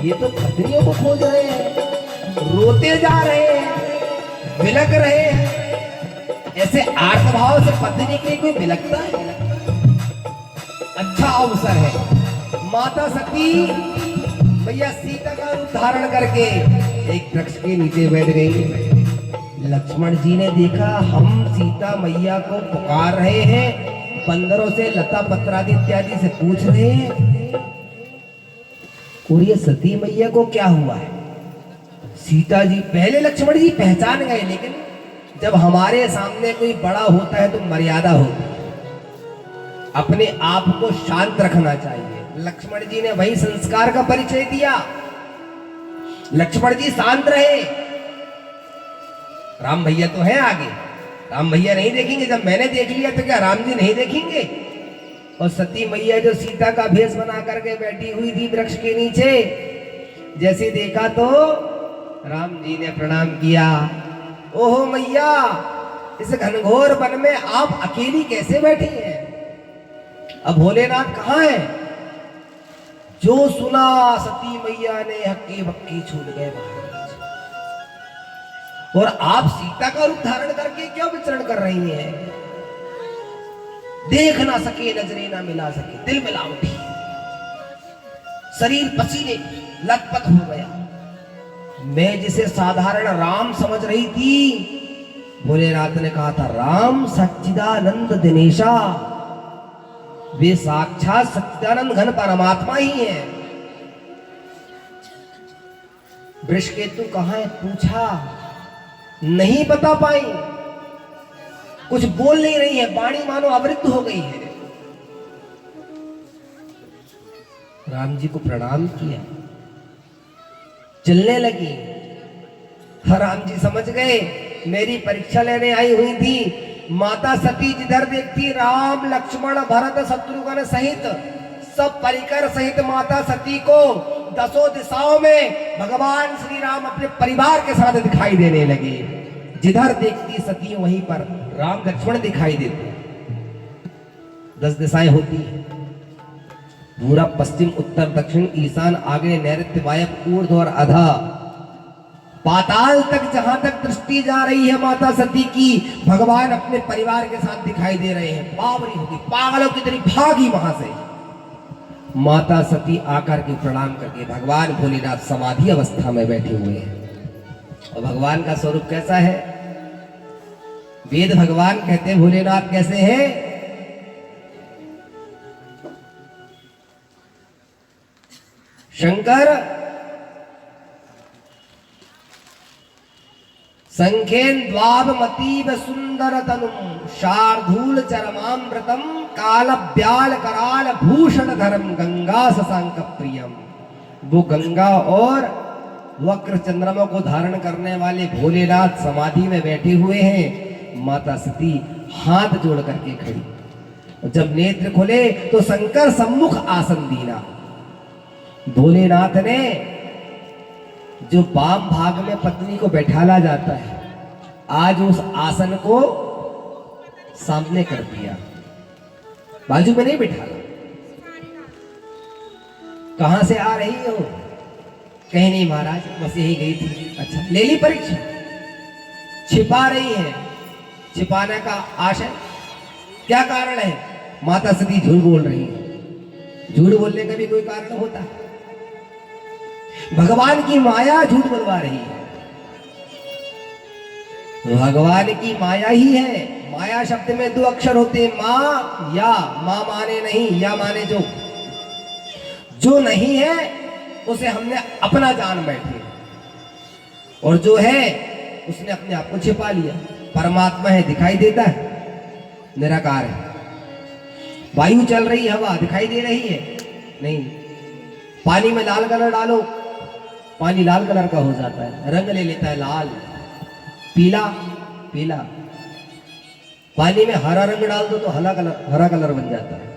ये तो पत्नियों को खोज रहे हैं, रोते जा रहे हैं, बिलक रहे हैं। ऐसे आर्तभाव से पत्नी के कोई बिलकता है? अच्छा अवसर है। माता सती भैया सीता का रूप धारण करके एक वृक्ष के नीचे बैठ गई। लक्ष्मण जी ने देखा हम सीता मैया को पुकार रहे हैं, बंदरों से लता पत्रादि इत्यादि से पूछ रहे हैं, और ये सती मैया को क्या हुआ है? सीता जी पहले लक्ष्मण जी पहचान गए, लेकिन जब हमारे सामने कोई बड़ा होता है तो मर्यादा होती है, अपने आप को शांत रखना चाहिए। लक्ष्मण जी ने वही संस्कार का परिचय दिया। लक्ष्मण जी शांत रहे। राम भैया तो है आगे, राम भैया नहीं देखेंगे, जब मैंने देख लिया तो क्या राम जी नहीं देखेंगे? और सती मैया जो सीता का भेष बना करके बैठी हुई थी वृक्ष के नीचे, जैसे देखा तो राम जी ने प्रणाम किया। ओहो मैया, इस घनघोर वन में आप अकेली कैसे बैठी हैं? अब भोलेनाथ कहाँ है? जो सुना सती मैया ने हक्की बक्की छूट गए महाराज। और आप सीता का रूप धारण करके क्यों विचरण कर रही हैं? देख ना सके, नजरें ना मिला सके, दिल मिला उठी, शरीर पसीने लथपथ हो गया। मैं जिसे साधारण राम समझ रही थी, भोलेनाथ ने कहा था राम सच्चिदानंद दिनेशा, वे साक्षात सच्चिदानंद घन परमात्मा ही है। वृषकेतु कहाँ है पूछा, नहीं बता पाई, कुछ बोल नहीं रही है, वाणी मानो अवरुद्ध हो गई है। राम जी को प्रणाम किया, चलने लगी। राम जी समझ गए मेरी परीक्षा लेने आई हुई थी। माता सती जिधर देखती राम लक्ष्मण भरत शत्रुघ्न सहित सब परिकर सहित माता सती को दसों दिशाओं में भगवान श्री राम अपने परिवार के साथ दिखाई देने लगे। जिधर देखती सती वहीं पर राम लक्ष्मण दिखाई देते। 10 दिशाएं होती हैं, पूरब पश्चिम उत्तर दक्षिण ईशान आग्नेय नैऋत्य वायव्य ऊर्ध्व और अधा, पाताल तक जहां तक दृष्टि जा रही है माता सती की, भगवान अपने परिवार के साथ दिखाई दे रहे हैं। बावरी होगी, पागलों की तरह भागी वहां से। माता सती आकर के प्रणाम करके भगवान भोलेनाथ समाधि अवस्था में बैठे हुए हैं। और भगवान का स्वरूप कैसा है? वेद भगवान कहते हैं भोलेनाथ कैसे हैं? शंकर संख्येन द्वावमतीव सुंदर तनुम शार्दूल चरमामृतम काल ब्याल कराल भूषण धरम गंगा शशांक प्रियम। वो गंगा और वक्र चंद्रमा को धारण करने वाले भोलेनाथ समाधि में बैठे हुए हैं। माता सती हाथ जोड़ करके खड़ी। जब नेत्र खुले तो शंकर सम्मुख आसन दीना। भोलेनाथ ने जो वाम भाग में पत्नी को बैठाला जाता है, आज उस आसन को सामने कर दिया, बाजू में नहीं बैठाला। कहां से आ रही हो? कहीं नहीं महाराज, बस यही गई थी। अच्छा, ले ली परीक्षा? छिपा रही है, छिपाने का आशय क्या कारण है? माता सती झूठ बोल रही है। झूठ बोलने का भी कोई कारण होता है? भगवान की माया झूठ बोलवा रही है। भगवान की माया ही है। माया शब्द में 2 अक्षर होते हैं, माँ या। माँ माने नहीं, या माने जो नहीं है उसे हमने अपना जान बैठे, और जो है उसने अपने आप को छिपा लिया। परमात्मा है, दिखाई देता है, निराकार है। वायु चल रही, हवा दिखाई दे रही है? नहीं। पानी में लाल कलर डालो, पानी लाल कलर का हो जाता है, रंग ले लेता है लाल, पीला पीला। पानी में हरा रंग डाल दो तो हरा कलर बन जाता है।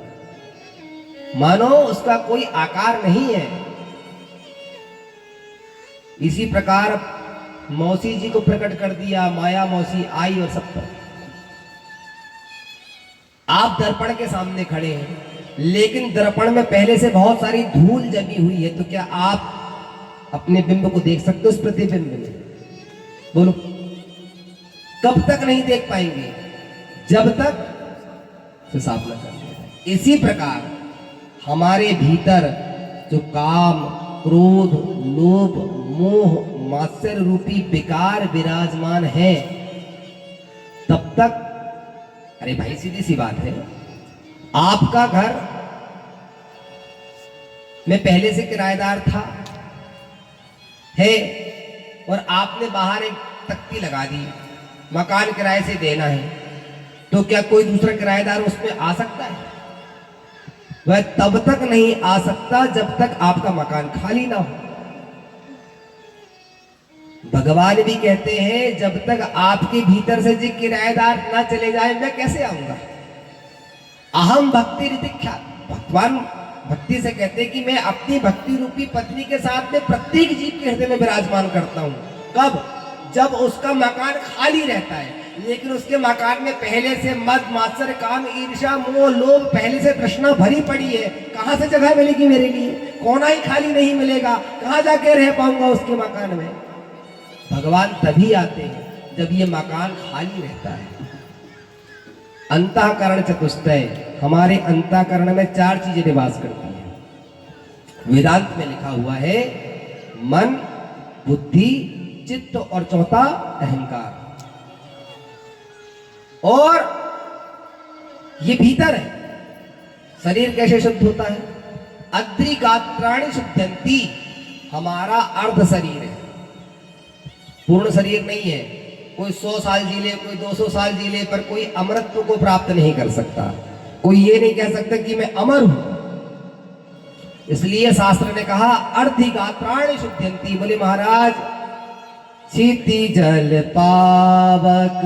मानो उसका कोई आकार नहीं है। इसी प्रकार मौसी जी को प्रकट कर दिया, माया मौसी आई और सब पर। आप दर्पण के सामने खड़े हैं, लेकिन दर्पण में पहले से बहुत सारी धूल जमी हुई है, तो क्या आप अपने बिंब को देख सकते हो उस प्रतिबिंब में? बोलो, कब तक नहीं देख पाएंगे? जब तक साफ न कर दिया। इसी प्रकार हमारे भीतर जो काम, क्रोध, लोभ, मोह, मात्सर्य रूपी विकार विराजमान है, तब तक, अरे भाई सीधी सी बात है, आपका घर में पहले से किराएदार था, है, और आपने बाहर एक तख्ती लगा दी, मकान किराए से देना है, तो क्या कोई दूसरा किराएदार उसमें आ सकता है? वह तब तक नहीं आ सकता जब तक आपका मकान खाली ना हो। भगवान भी कहते हैं जब तक आपके भीतर से जो किराएदार ना चले जाए मैं कैसे आऊंगा। अहम भक्ति ऋतिख्या, भगवान भक्ति से कहते हैं कि मैं अपनी भक्ति रूपी पत्नी के साथ में प्रत्येक जीव के हृदय में विराजमान करता हूं। कब? जब उसका मकान खाली रहता है, लेकिन उसके मकान में पहले से मद मात्सर्य काम ईर्ष्या मोह लोभ पहले से तृष्णा भरी पड़ी है। कहां से जगह मिलेगी मेरे लिए? कोना ही खाली नहीं मिलेगा, कहां जाके रह पाऊंगा उसके मकान में। भगवान तभी आते हैं जब ये मकान खाली रहता है। अंतःकरण चतुष्टय, हमारे अंतःकरण में 4 चीजें निवास करती हैं। वेदांत में लिखा हुआ है मन, बुद्धि, चित्त और चौथा अहंकार। और ये भीतर है। शरीर कैसे शुद्ध होता है? अद्रिगात्राणि शुद्धंती, हमारा अर्ध शरीर है, पूर्ण शरीर नहीं है। कोई 100 साल जी ले, कोई 200 साल जी ले, पर कोई अमरत्व को प्राप्त नहीं कर सकता। कोई ये नहीं कह सकता कि मैं अमर हूं। इसलिए शास्त्र ने कहा अर्धिगात्राणि शुद्धंती। बोले महाराज क्षिति जल पावक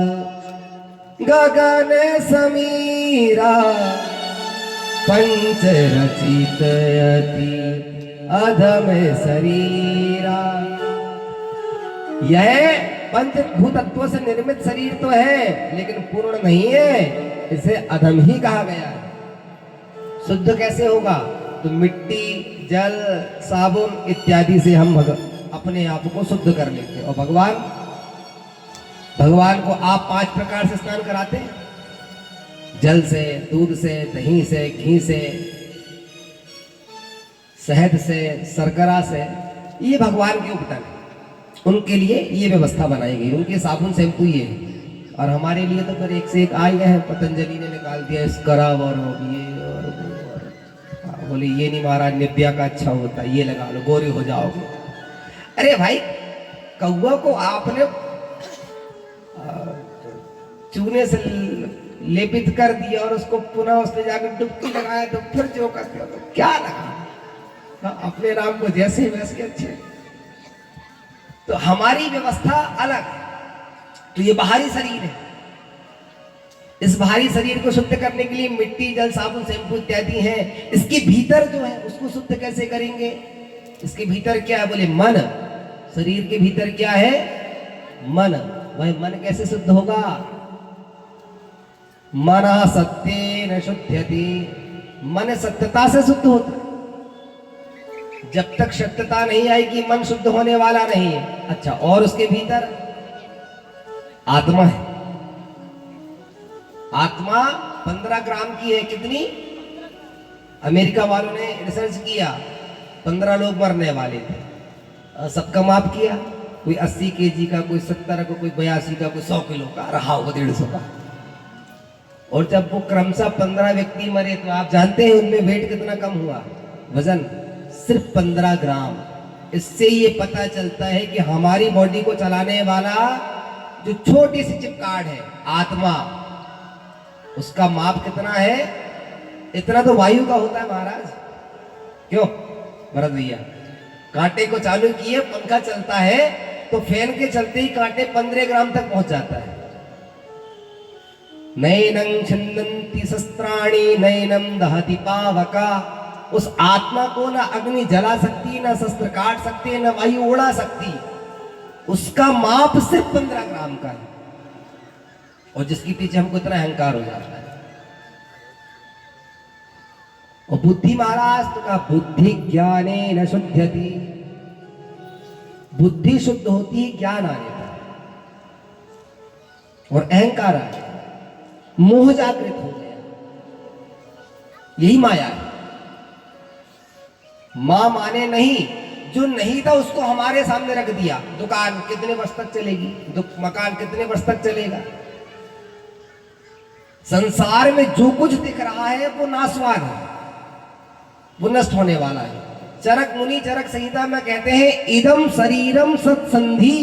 गगन समीरा पंच रचित अति अधम शरीरा। यह पंचभूत तत्वों से निर्मित शरीर तो है, लेकिन पूर्ण नहीं है, इसे अधम ही कहा गया है। शुद्ध कैसे होगा? तो मिट्टी, जल, साबुन इत्यादि से हम अपने आप को शुद्ध कर लेते हैं। और भगवान को आप 5 प्रकार से स्नान कराते हैं, जल से, दूध से, दही से, घी से, शहद से, शर्करा से। ये भगवान के उपटन है, उनके लिए ये व्यवस्था बनाई गई। उनके साबुन शैम्पू ये है, और हमारे लिए तो फिर एक से एक आ गए हैं। पतंजलि ने निकाल दिया स्क्रब और ये और वो, और बोले ये नहीं महाराज निव्या का अच्छा होता, ये लगा लो गोरे हो जाओगे। अरे भाई, कौवा को आपने चूने से लेपित कर दिया और उसको पुनः उसमें जाकर डुबकी लगाया तो फिर जो करते हो तो क्या लगा? अपने राम को जैसे वैसे अच्छे। तो हमारी व्यवस्था अलग है। तो ये बाहरी शरीर है, इस बाहरी शरीर को शुद्ध करने के लिए मिट्टी, जल, साबुन, शैम्पू इत्यादि हैं। इसके भीतर जो है उसको शुद्ध कैसे करेंगे? इसके भीतर क्या है? बोले मन। शरीर के भीतर क्या है? मन। वह मन कैसे शुद्ध होगा? मना सत्येन शुद्ध्यति, मन सत्यता से शुद्ध होता है। जब तक सत्यता नहीं आएगी मन शुद्ध होने वाला नहीं है। अच्छा, और उसके भीतर आत्मा है। आत्मा 15 ग्राम की है। कितनी? अमेरिका वालों ने रिसर्च किया, 15 लोग मरने वाले थे, सबका माप किया। कोई 80 केजी का, कोई 70 का, कोई 82 का, कोई 100 किलो का, रहा होगा 150 का। और जब वो क्रमशः 15 व्यक्ति मरे तो आप जानते हैं उनमें वेट कितना कम हुआ? वजन सिर्फ 15 ग्राम। इससे ये पता चलता है कि हमारी बॉडी को चलाने वाला जो छोटी सी चिप कार्ड है आत्मा, उसका माप कितना है? इतना तो वायु का होता है महाराज। क्यों भरत भैया? कांटे को चालू किए, पंखा चलता है तो फैन के चलते ही कांटे 15 ग्राम तक पहुंच जाता है। नैनं छिन्दन्ति शस्त्राणि नैनं दहति पावका। उस आत्मा को ना अग्नि जला सकती, ना शस्त्र काट सकती, ना वायु उड़ा सकती। उसका माप सिर्फ 15 ग्राम का है। और जिसके पीछे हमको इतना अहंकार हो जाता है। और बुद्धि महाराज तो कहा बुद्धि ज्ञानेन शुद्ध्यति। बुद्धि शुद्ध होती है ज्ञान आने पर, और अहंकार आ गया, मोह जागृत हो गया। यही माया है। मां माने नहीं, जो नहीं था उसको हमारे सामने रख दिया। दुकान कितने वर्ष तक चलेगी? मकान कितने वर्ष तक चलेगा? संसार में जो कुछ दिख रहा है वो नाशवान है, वो नष्ट होने वाला है। चरक मुनि चरक संहिता में कहते हैं इदम शरीरम सत्संधि।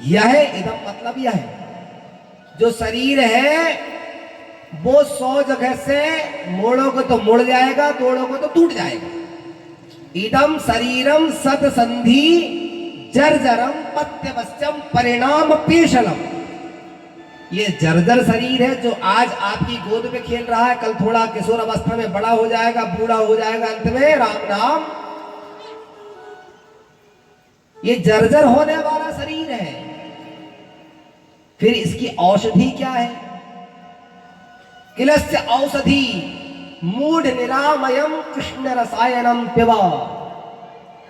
यह इदम मतलब यह है, जो शरीर है वो 100 जगह से मोड़ोगे तो मुड़ जाएगा, तोड़ोगे तो टूट जाएगा। इदम शरीरम सत्संधि जर्जरम पत्यवश्यम परिणाम पेशलम। ये जर्जर शरीर है जो आज आपकी गोद में खेल रहा है, कल थोड़ा किशोर अवस्था में बड़ा हो जाएगा, बूढ़ा हो जाएगा, अंत में राम नाम। ये जर्जर होने वाला शरीर है। फिर इसकी औषधि क्या है? किलस्य औषधि मूढ़ निरामयम कृष्ण रसायनम पिबा।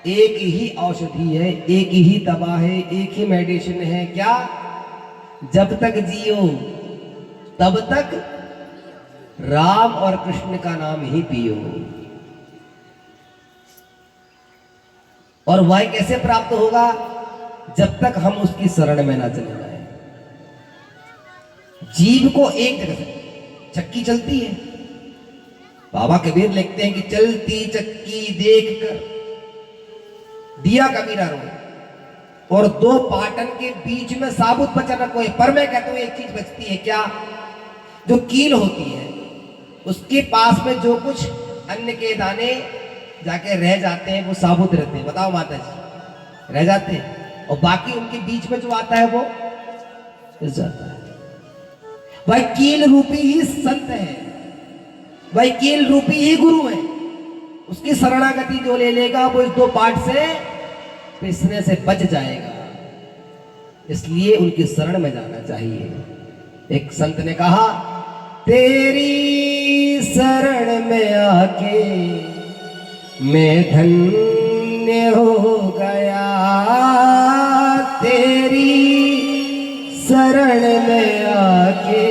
एक ही औषधि है, एक ही दवा है, एक ही मेडिसिन है। क्या? जब तक जियो तब तक राम और कृष्ण का नाम ही पियो। और वह कैसे प्राप्त होगा? जब तक हम उसकी शरण में ना चले जाए। जीव को एक जगह से, चक्की चलती है, बाबा कबीर लिखते हैं कि चलती चक्की देखकर दिया कबीरा रो, और 2 पाटन के बीच में साबुत बचा रखो है। पर मैं कहता हूं एक चीज बचती है। क्या? जो कील होती है उसके पास में जो कुछ अन्न के दाने जाके रह जाते हैं वो साबुत रहते हैं। बताओ माता जी, रह जाते हैं, और बाकी उनके बीच में जो आता है वो पिस जाता है। भाई कील रूपी ही संत है, भाई कील रूपी ही गुरु है। उसकी शरणागति जो ले लेगा वो इस 2 पाठ से पिसने से बच जाएगा। इसलिए उनकी शरण में जाना चाहिए। एक संत ने कहा, तेरी शरण में आके मैं धन्य हो गया, तेरी शरण में आके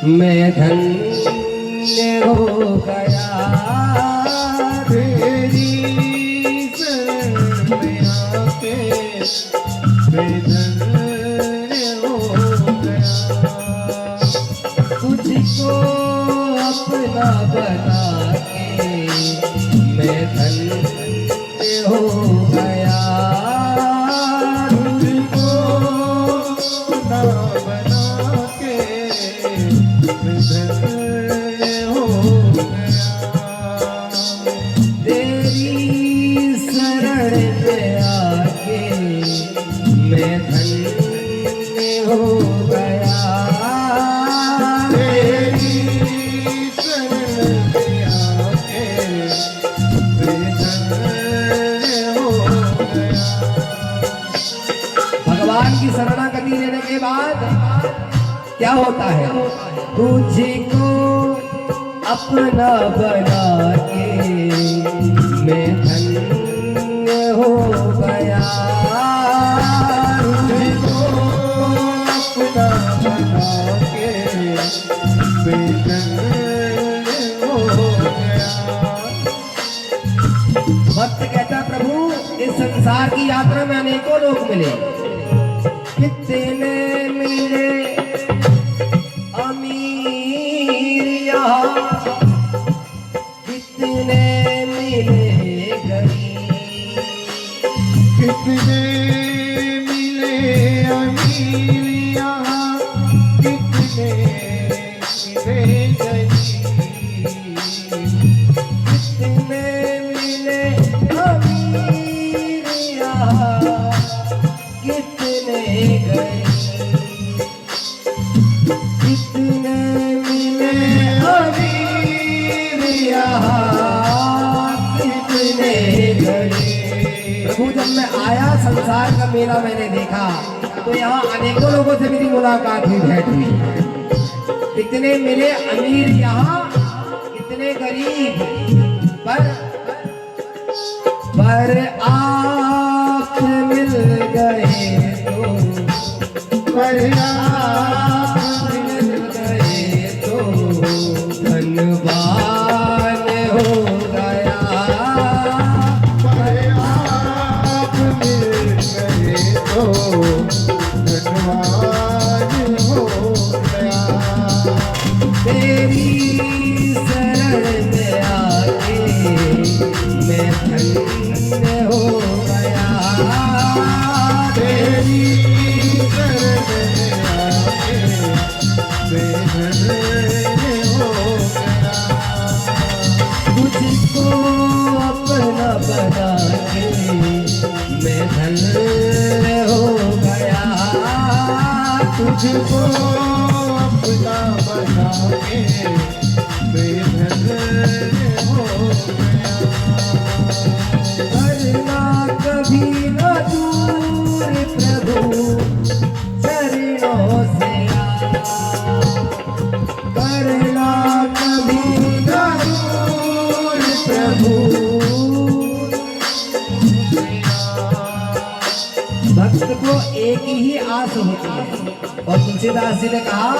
मैं धन्य हो गया, तेरी शरण में आके मैं धन्य हो गया, तुझको अपना बना के मैं धन्य हो गया, तुझको अपना बना के मैं धन्य हो गया, तेरी शरण में आके मैं धन्य हो गया, तेरी शरण में आके मैं धन्य हो गया। भगवान की शरणागति लेने के बाद क्या होता है? तुझको अपना बना के मैं धन्य हो गया, तुझको अपना बना के मैं धन्य हो गया। भक्त कहता, प्रभु इस संसार की यात्रा में अनेकों लोग मिले, कितने मिले अमीर यहाँ, कितने मिले गरीब, कितने मिले अमीर यहाँ, कितने मिले गरीब, कितने मिले अमीर यहाँ, कितने गरीब, कितने मिले अमीर यहाँ, कितने गरीब। प्रभु जब मैं आया संसार का मेला मैंने देखा तो यहाँ अनेकों लोगों से मेरी मुलाकात हुई, भेंट हुई। कितने मिले अमीर यहाँ, कितने गरीब, पर आप मिल गए तो, पर आप मिल गए तो धनवान हो गया, पर आप मिल गए तो धनवान हो गया। तेरी शरण में आके तुझको अपना बना के बेधन हो गया। करना कभी न दूर प्रभु चरणों से करना कभी न दूर प्रभु। भक्त को एक ही आस होती है और तुलसीदास जी ने कहा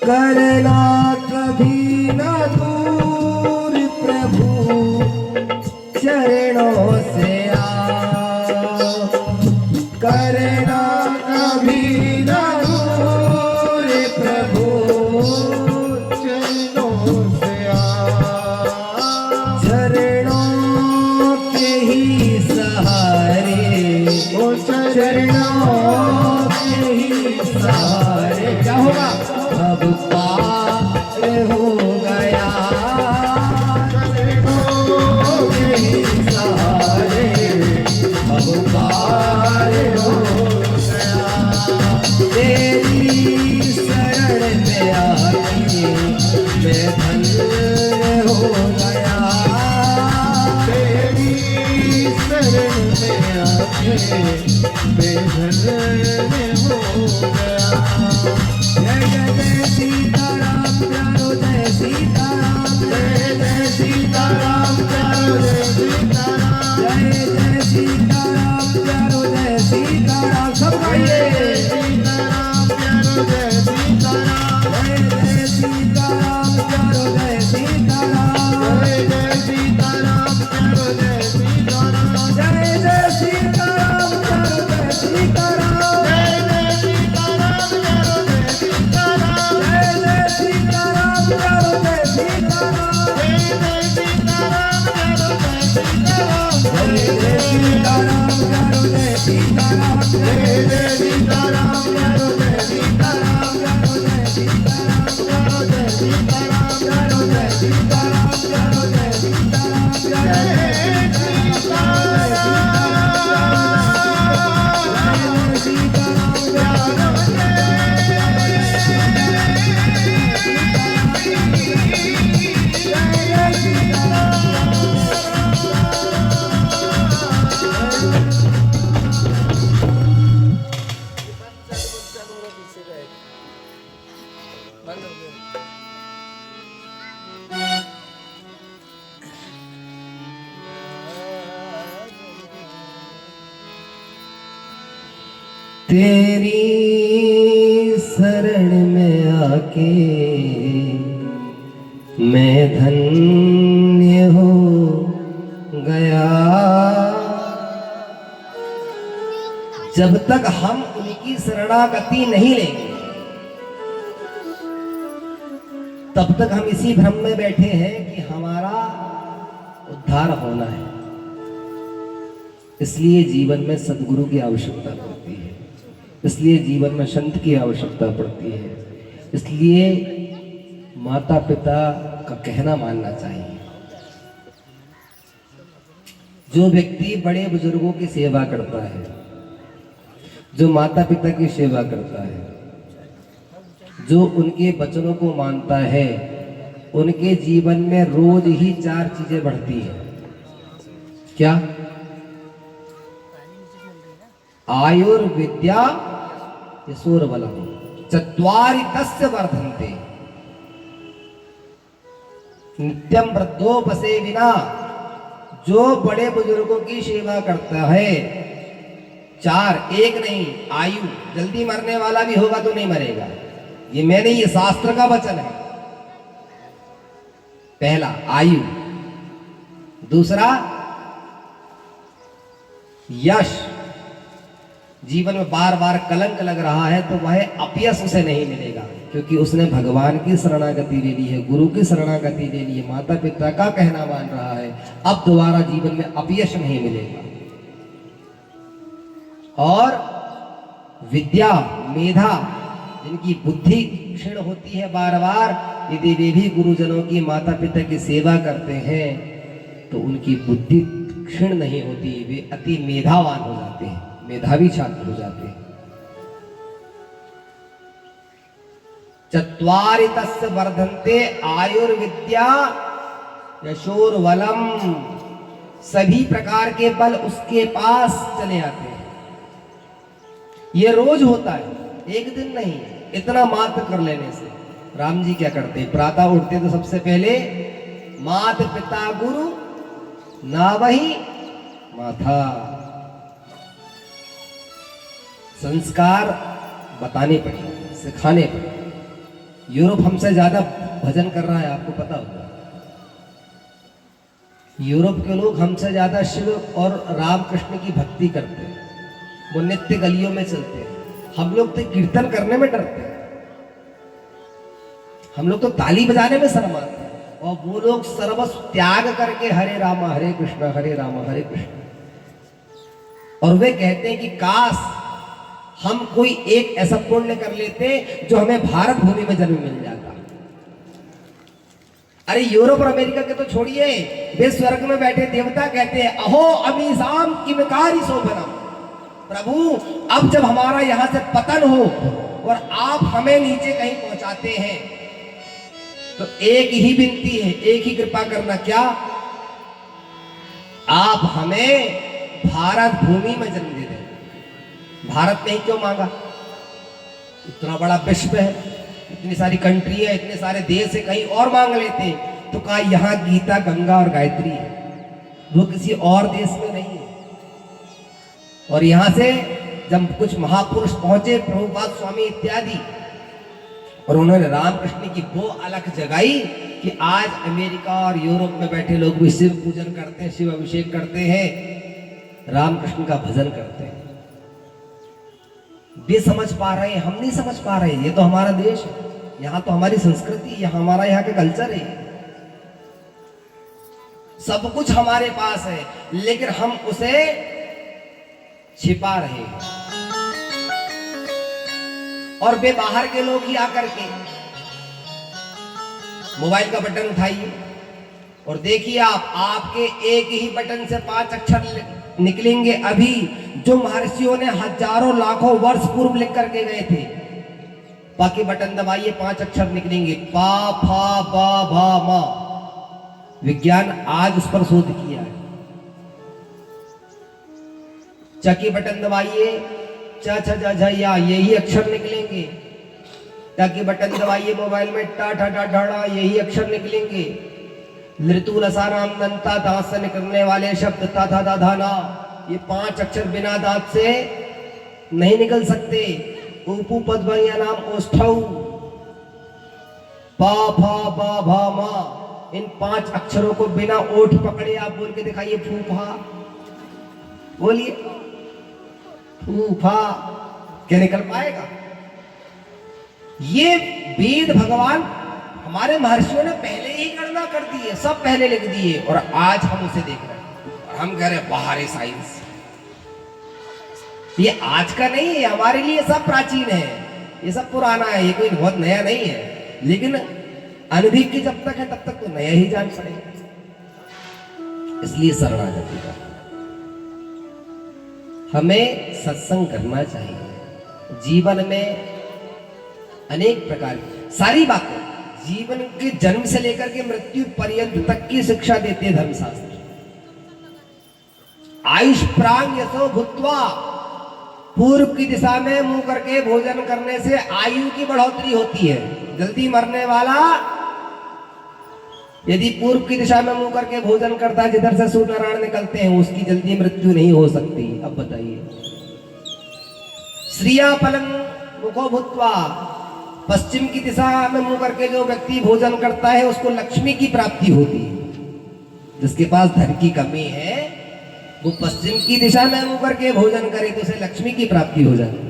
करना कभी न दूर प्रभु चरणों से करना कभी न दूर प्रभु चरणों से चरणों के ही सहारे ओ चरणों के ही सहारे क्या होगा अब पार हो गया चरणों के ही सहारे अब पार हो गया। तेरी शरण में आके मैं धन्य हो गया। तेरी शरण में आके बेधन हो गया। जय जय सीताराम प्यारो जय सीताराम जय सीताराम प्यारो जय सीताराम जय जय सीताराम प्यारो जय सीताराम सब गाइए सीताराम प्यारो जय सीताराम जय जय सीताराम प्यारो जय सीताराम जय जय सीताराम प्यारो जय सीताराम जय जय सीताराम प्यारो जय सीताराम जय जय सीताराम प्यारो जय सीताराम जय जय सीताराम प्यारो जय सीताराम जय जय सीताराम प्यारो जय सीताराम जय जय सीताराम प्यारो जय सीताराम जय जय सीताराम प्यारो जय सीताराम प्यारो जय सीताराम प्यारो जय सीताराम प्यारो जय सीताराम प्यारो जय सीताराम तेरी शरण में आके मैं धन्य हो गया। जब तक हम उनकी शरणागति नहीं लेंगे तब तक हम इसी भ्रम में बैठे हैं कि हमारा उद्धार होना है। इसलिए जीवन में सद्गुरु की आवश्यकता पड़ती है, इसलिए जीवन में संत की आवश्यकता पड़ती है, इसलिए माता पिता का कहना मानना चाहिए। जो व्यक्ति बड़े बुजुर्गों की सेवा करता है, जो माता पिता की सेवा करता है, जो उनके वचनों को मानता है, उनके जीवन में रोज ही 4 चीजें बढ़ती है। क्या? आयुर्विद्या यशोर्बलम चत्वारि तस्य वर्धन्ते नित्यम वृद्धोपसे विना। जो बड़े बुजुर्गों की सेवा करता है, 4 एक नहीं, आयु, जल्दी मरने वाला भी होगा तो नहीं मरेगा। ये मैं नहीं, ये शास्त्र का वचन है। पहला आयु, दूसरा यश, जीवन में बार बार कलंक लग रहा है तो वह अपयश उसे नहीं मिलेगा, क्योंकि उसने भगवान की शरणागति ले ली है, गुरु की शरणागति ले ली है, माता पिता का कहना मान रहा है। अब दोबारा जीवन में अपयश नहीं मिलेगा। और विद्या, मेधा, जिनकी बुद्धि क्षीण होती है बार बार, यदि वे भी गुरुजनों की, माता पिता की सेवा करते हैं तो उनकी बुद्धि क्षीण नहीं होती, वे अति मेधावान हो जाते हैं, मेधावी छात्र हो जाते हैं। चत्वारि तस्य वर्धन्ते आयुर्विद्या यशोर्वलम, सभी प्रकार के बल उसके पास चले आते हैं। ये रोज होता है, एक दिन नहीं। इतना मात्र कर लेने से राम जी क्या करते, प्रातः उठते तो सबसे पहले मात पिता गुरु ना वही माथा, संस्कार बताने पड़े, सिखाने पड़े। यूरोप हमसे ज्यादा भजन कर रहा है, आपको पता होगा। यूरोप के लोग हमसे ज्यादा शिव और राम कृष्ण की भक्ति करते हैं, वो नित्य गलियों में चलते हैं। हम लोग तो कीर्तन करने में डरते हैं, हम लोग तो ताली बजाने में शर्म आते हैं, और वो लोग सर्वस्व त्याग करके हरे राम हरे कृष्ण कृष्ण। और वे कहते हैं कि काश हम कोई एक ऐसा पुण्य कर लेते जो हमें भारत भूमि में जन्म मिल जाता। अरे यूरोप और अमेरिका के तो छोड़िए, वे स्वर्ग में बैठे देवता कहते हैं अहो अमीसाम किमकारी शोभनम, प्रभु अब जब हमारा यहां से पतन हो और आप हमें नीचे कहीं पहुंचाते हैं तो एक ही विनती है, एक ही कृपा करना, क्या आप हमें भारत भूमि में जन्म दे दें। भारत में ही क्यों मांगा, इतना बड़ा विश्व है, इतनी सारी कंट्री है, इतने सारे देश है, कहीं और मांग लेते तो कहा यहां गीता गंगा और गायत्री है, वो किसी और देश में नहीं है। और यहां से जब कुछ महापुरुष पहुंचे, प्रभुपाद स्वामी इत्यादि, और उन्होंने रामकृष्ण की वो अलख जगाई कि आज अमेरिका और यूरोप में बैठे लोग भी शिव पूजन करते हैं, शिव अभिषेक करते हैं, रामकृष्ण का भजन करते हैं। वे समझ पा रहे हैं, हम नहीं समझ पा रहे। ये तो हमारा देश है, यहाँ तो हमारी संस्कृति, यहाँ हमारा यहाँ का कल्चर है, सब कुछ हमारे पास है, लेकिन हम उसे छिपा रहे हैं। और वे बाहर के लोग ही आकर के मोबाइल का बटन उठाइए और देखिए आप, आपके एक ही बटन से 5 अक्षर निकलेंगे अभी, जो महर्षियों ने हजारों लाखों वर्ष पूर्व लिख करके गए थे। बाकी बटन दबाइए, 5 अक्षर निकलेंगे, पा फा बा भा मा। विज्ञान आज उस पर शोध किया है। च की बटन दबाइए, च छ ज झ या, यही अक्षर निकलेंगे। ट की बटन दबाइए मोबाइल में, टा ठा डा ढा, यही अक्षर निकलेंगे। लृतु लसाराम दंता, दांत से निकलने वाले शब्द ता था दा धा ना, ये 5 अक्षर बिना दांत से नहीं निकल सकते। उपू पद या नाम ओष्ठौ, पा फा बा भा मा, इन 5 अक्षरों को बिना ओठ पकड़े आप बोल के दिखाइए, फूफा बोलिए, फूफा, क्या निकल पाएगा? ये वेद भगवान हमारे महर्षियों ने पहले ही गणना कर दी है, सब पहले लिख दिए, और आज हम उसे देख रहे हैं और हम कह रहे हैं बाहरी साइंस। ये आज का नहीं है, हमारे लिए सब प्राचीन है, ये सब पुराना है, ये कोई बहुत नया नहीं है। लेकिन अनभिज्ञ जब तक है तब तक तो नया ही जान पड़ेगा। इसलिए शरणागति का हमें सत्संग करना चाहिए। जीवन में अनेक प्रकार की सारी बातें, जीवन के जन्म से लेकर के मृत्यु पर्यंत तक की शिक्षा देते हैं धर्मशास्त्र। आयुष प्रांग यशो भूत्वा, पूर्व की दिशा में मुंह करके भोजन करने से आयु की बढ़ोतरी होती है। जल्दी मरने वाला यदि पूर्व की दिशा में मुंह करके भोजन करता है, जिधर से सूर्य नारायण निकलते हैं, उसकी जल्दी मृत्यु नहीं हो सकती। अब बताइए, श्रिया पलंग मुखो भूत्वा, पश्चिम की दिशा में मुंह करके जो व्यक्ति भोजन करता है उसको लक्ष्मी की प्राप्ति होती है। जिसके पास धन की कमी है वो पश्चिम की दिशा में मुंह करके भोजन करे तो उसे लक्ष्मी की प्राप्ति हो जाती है।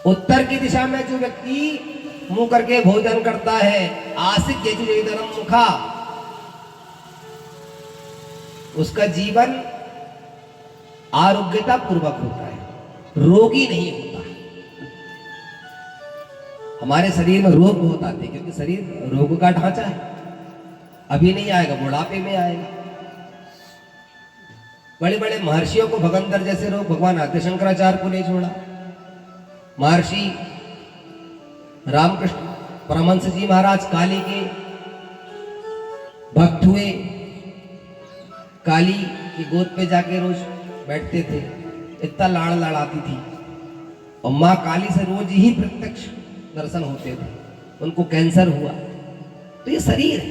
उत्तर की दिशा में जो व्यक्ति मुंह करके भोजन करता है, आसिक यजुर्वेदनम मुखा, उसका जीवन आरोग्यता पूर्वक होता है, रोगी नहीं होता। हमारे शरीर में रोग बहुत आते हैं क्योंकि शरीर रोग का ढांचा है। अभी नहीं आएगा, बुढ़ापे में आएगा। बड़े बड़े महर्षियों को भगंदर जैसे रोग भगवान आद्य शंकराचार्य को नहीं छोड़ा, महर्षि रामकृष्ण परमहंस जी महाराज काली के भक्त हुए, काली की गोद पे जाके रोज बैठते थे, इतना लाड़ लड़ाती थी और माँ काली से रोज ही प्रत्यक्ष दर्शन होते थे। उनको कैंसर हुआ। तो ये शरीर है,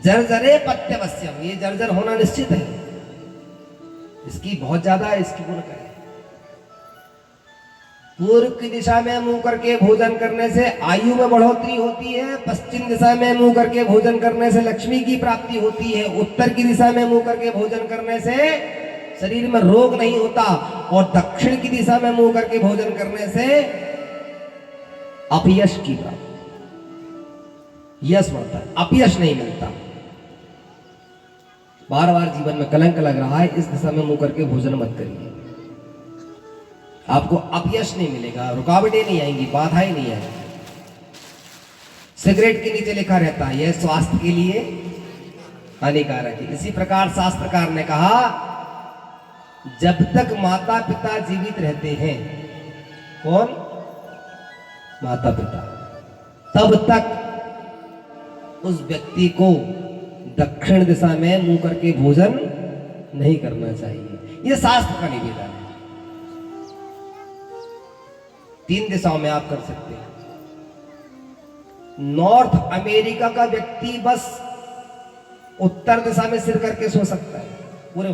जर्जरे पत्यवश्यम, ये जर्जर होना निश्चित है, इसकी बहुत ज्यादा इसकी गुण करें। पूर्व की दिशा में मुंह करके भोजन करने से आयु में बढ़ोतरी होती है, पश्चिम दिशा में मुंह करके भोजन करने से लक्ष्मी की प्राप्ति होती है, उत्तर की दिशा में मुंह करके भोजन करने से शरीर में रोग नहीं होता, और दक्षिण की दिशा में मुंह करके भोजन करने से अपयश की प्राप्ति, यश बढ़ता है, अपयश नहीं मिलता। बार बार जीवन में कलंक लग रहा है, इस दिशा में मुंह करके भोजन मत करिए, आपको अपयश नहीं मिलेगा, रुकावटें नहीं आएंगी, बाधाएं नहीं आएंगी। सिगरेट के नीचे लिखा रहता है यह स्वास्थ्य के लिए हानिकारक है। इसी प्रकार शास्त्रकार ने कहा, जब तक माता पिता जीवित रहते हैं, कौन? माता पिता, तब तक उस व्यक्ति को दक्षिण दिशा में मुंह करके भोजन नहीं करना चाहिए। यह शास्त्र का निवेदन है। 3 दिशाओं में आप कर सकते हैं। नॉर्थ अमेरिका का व्यक्ति बस उत्तर दिशा में सिर करके सो सकता है, पूरे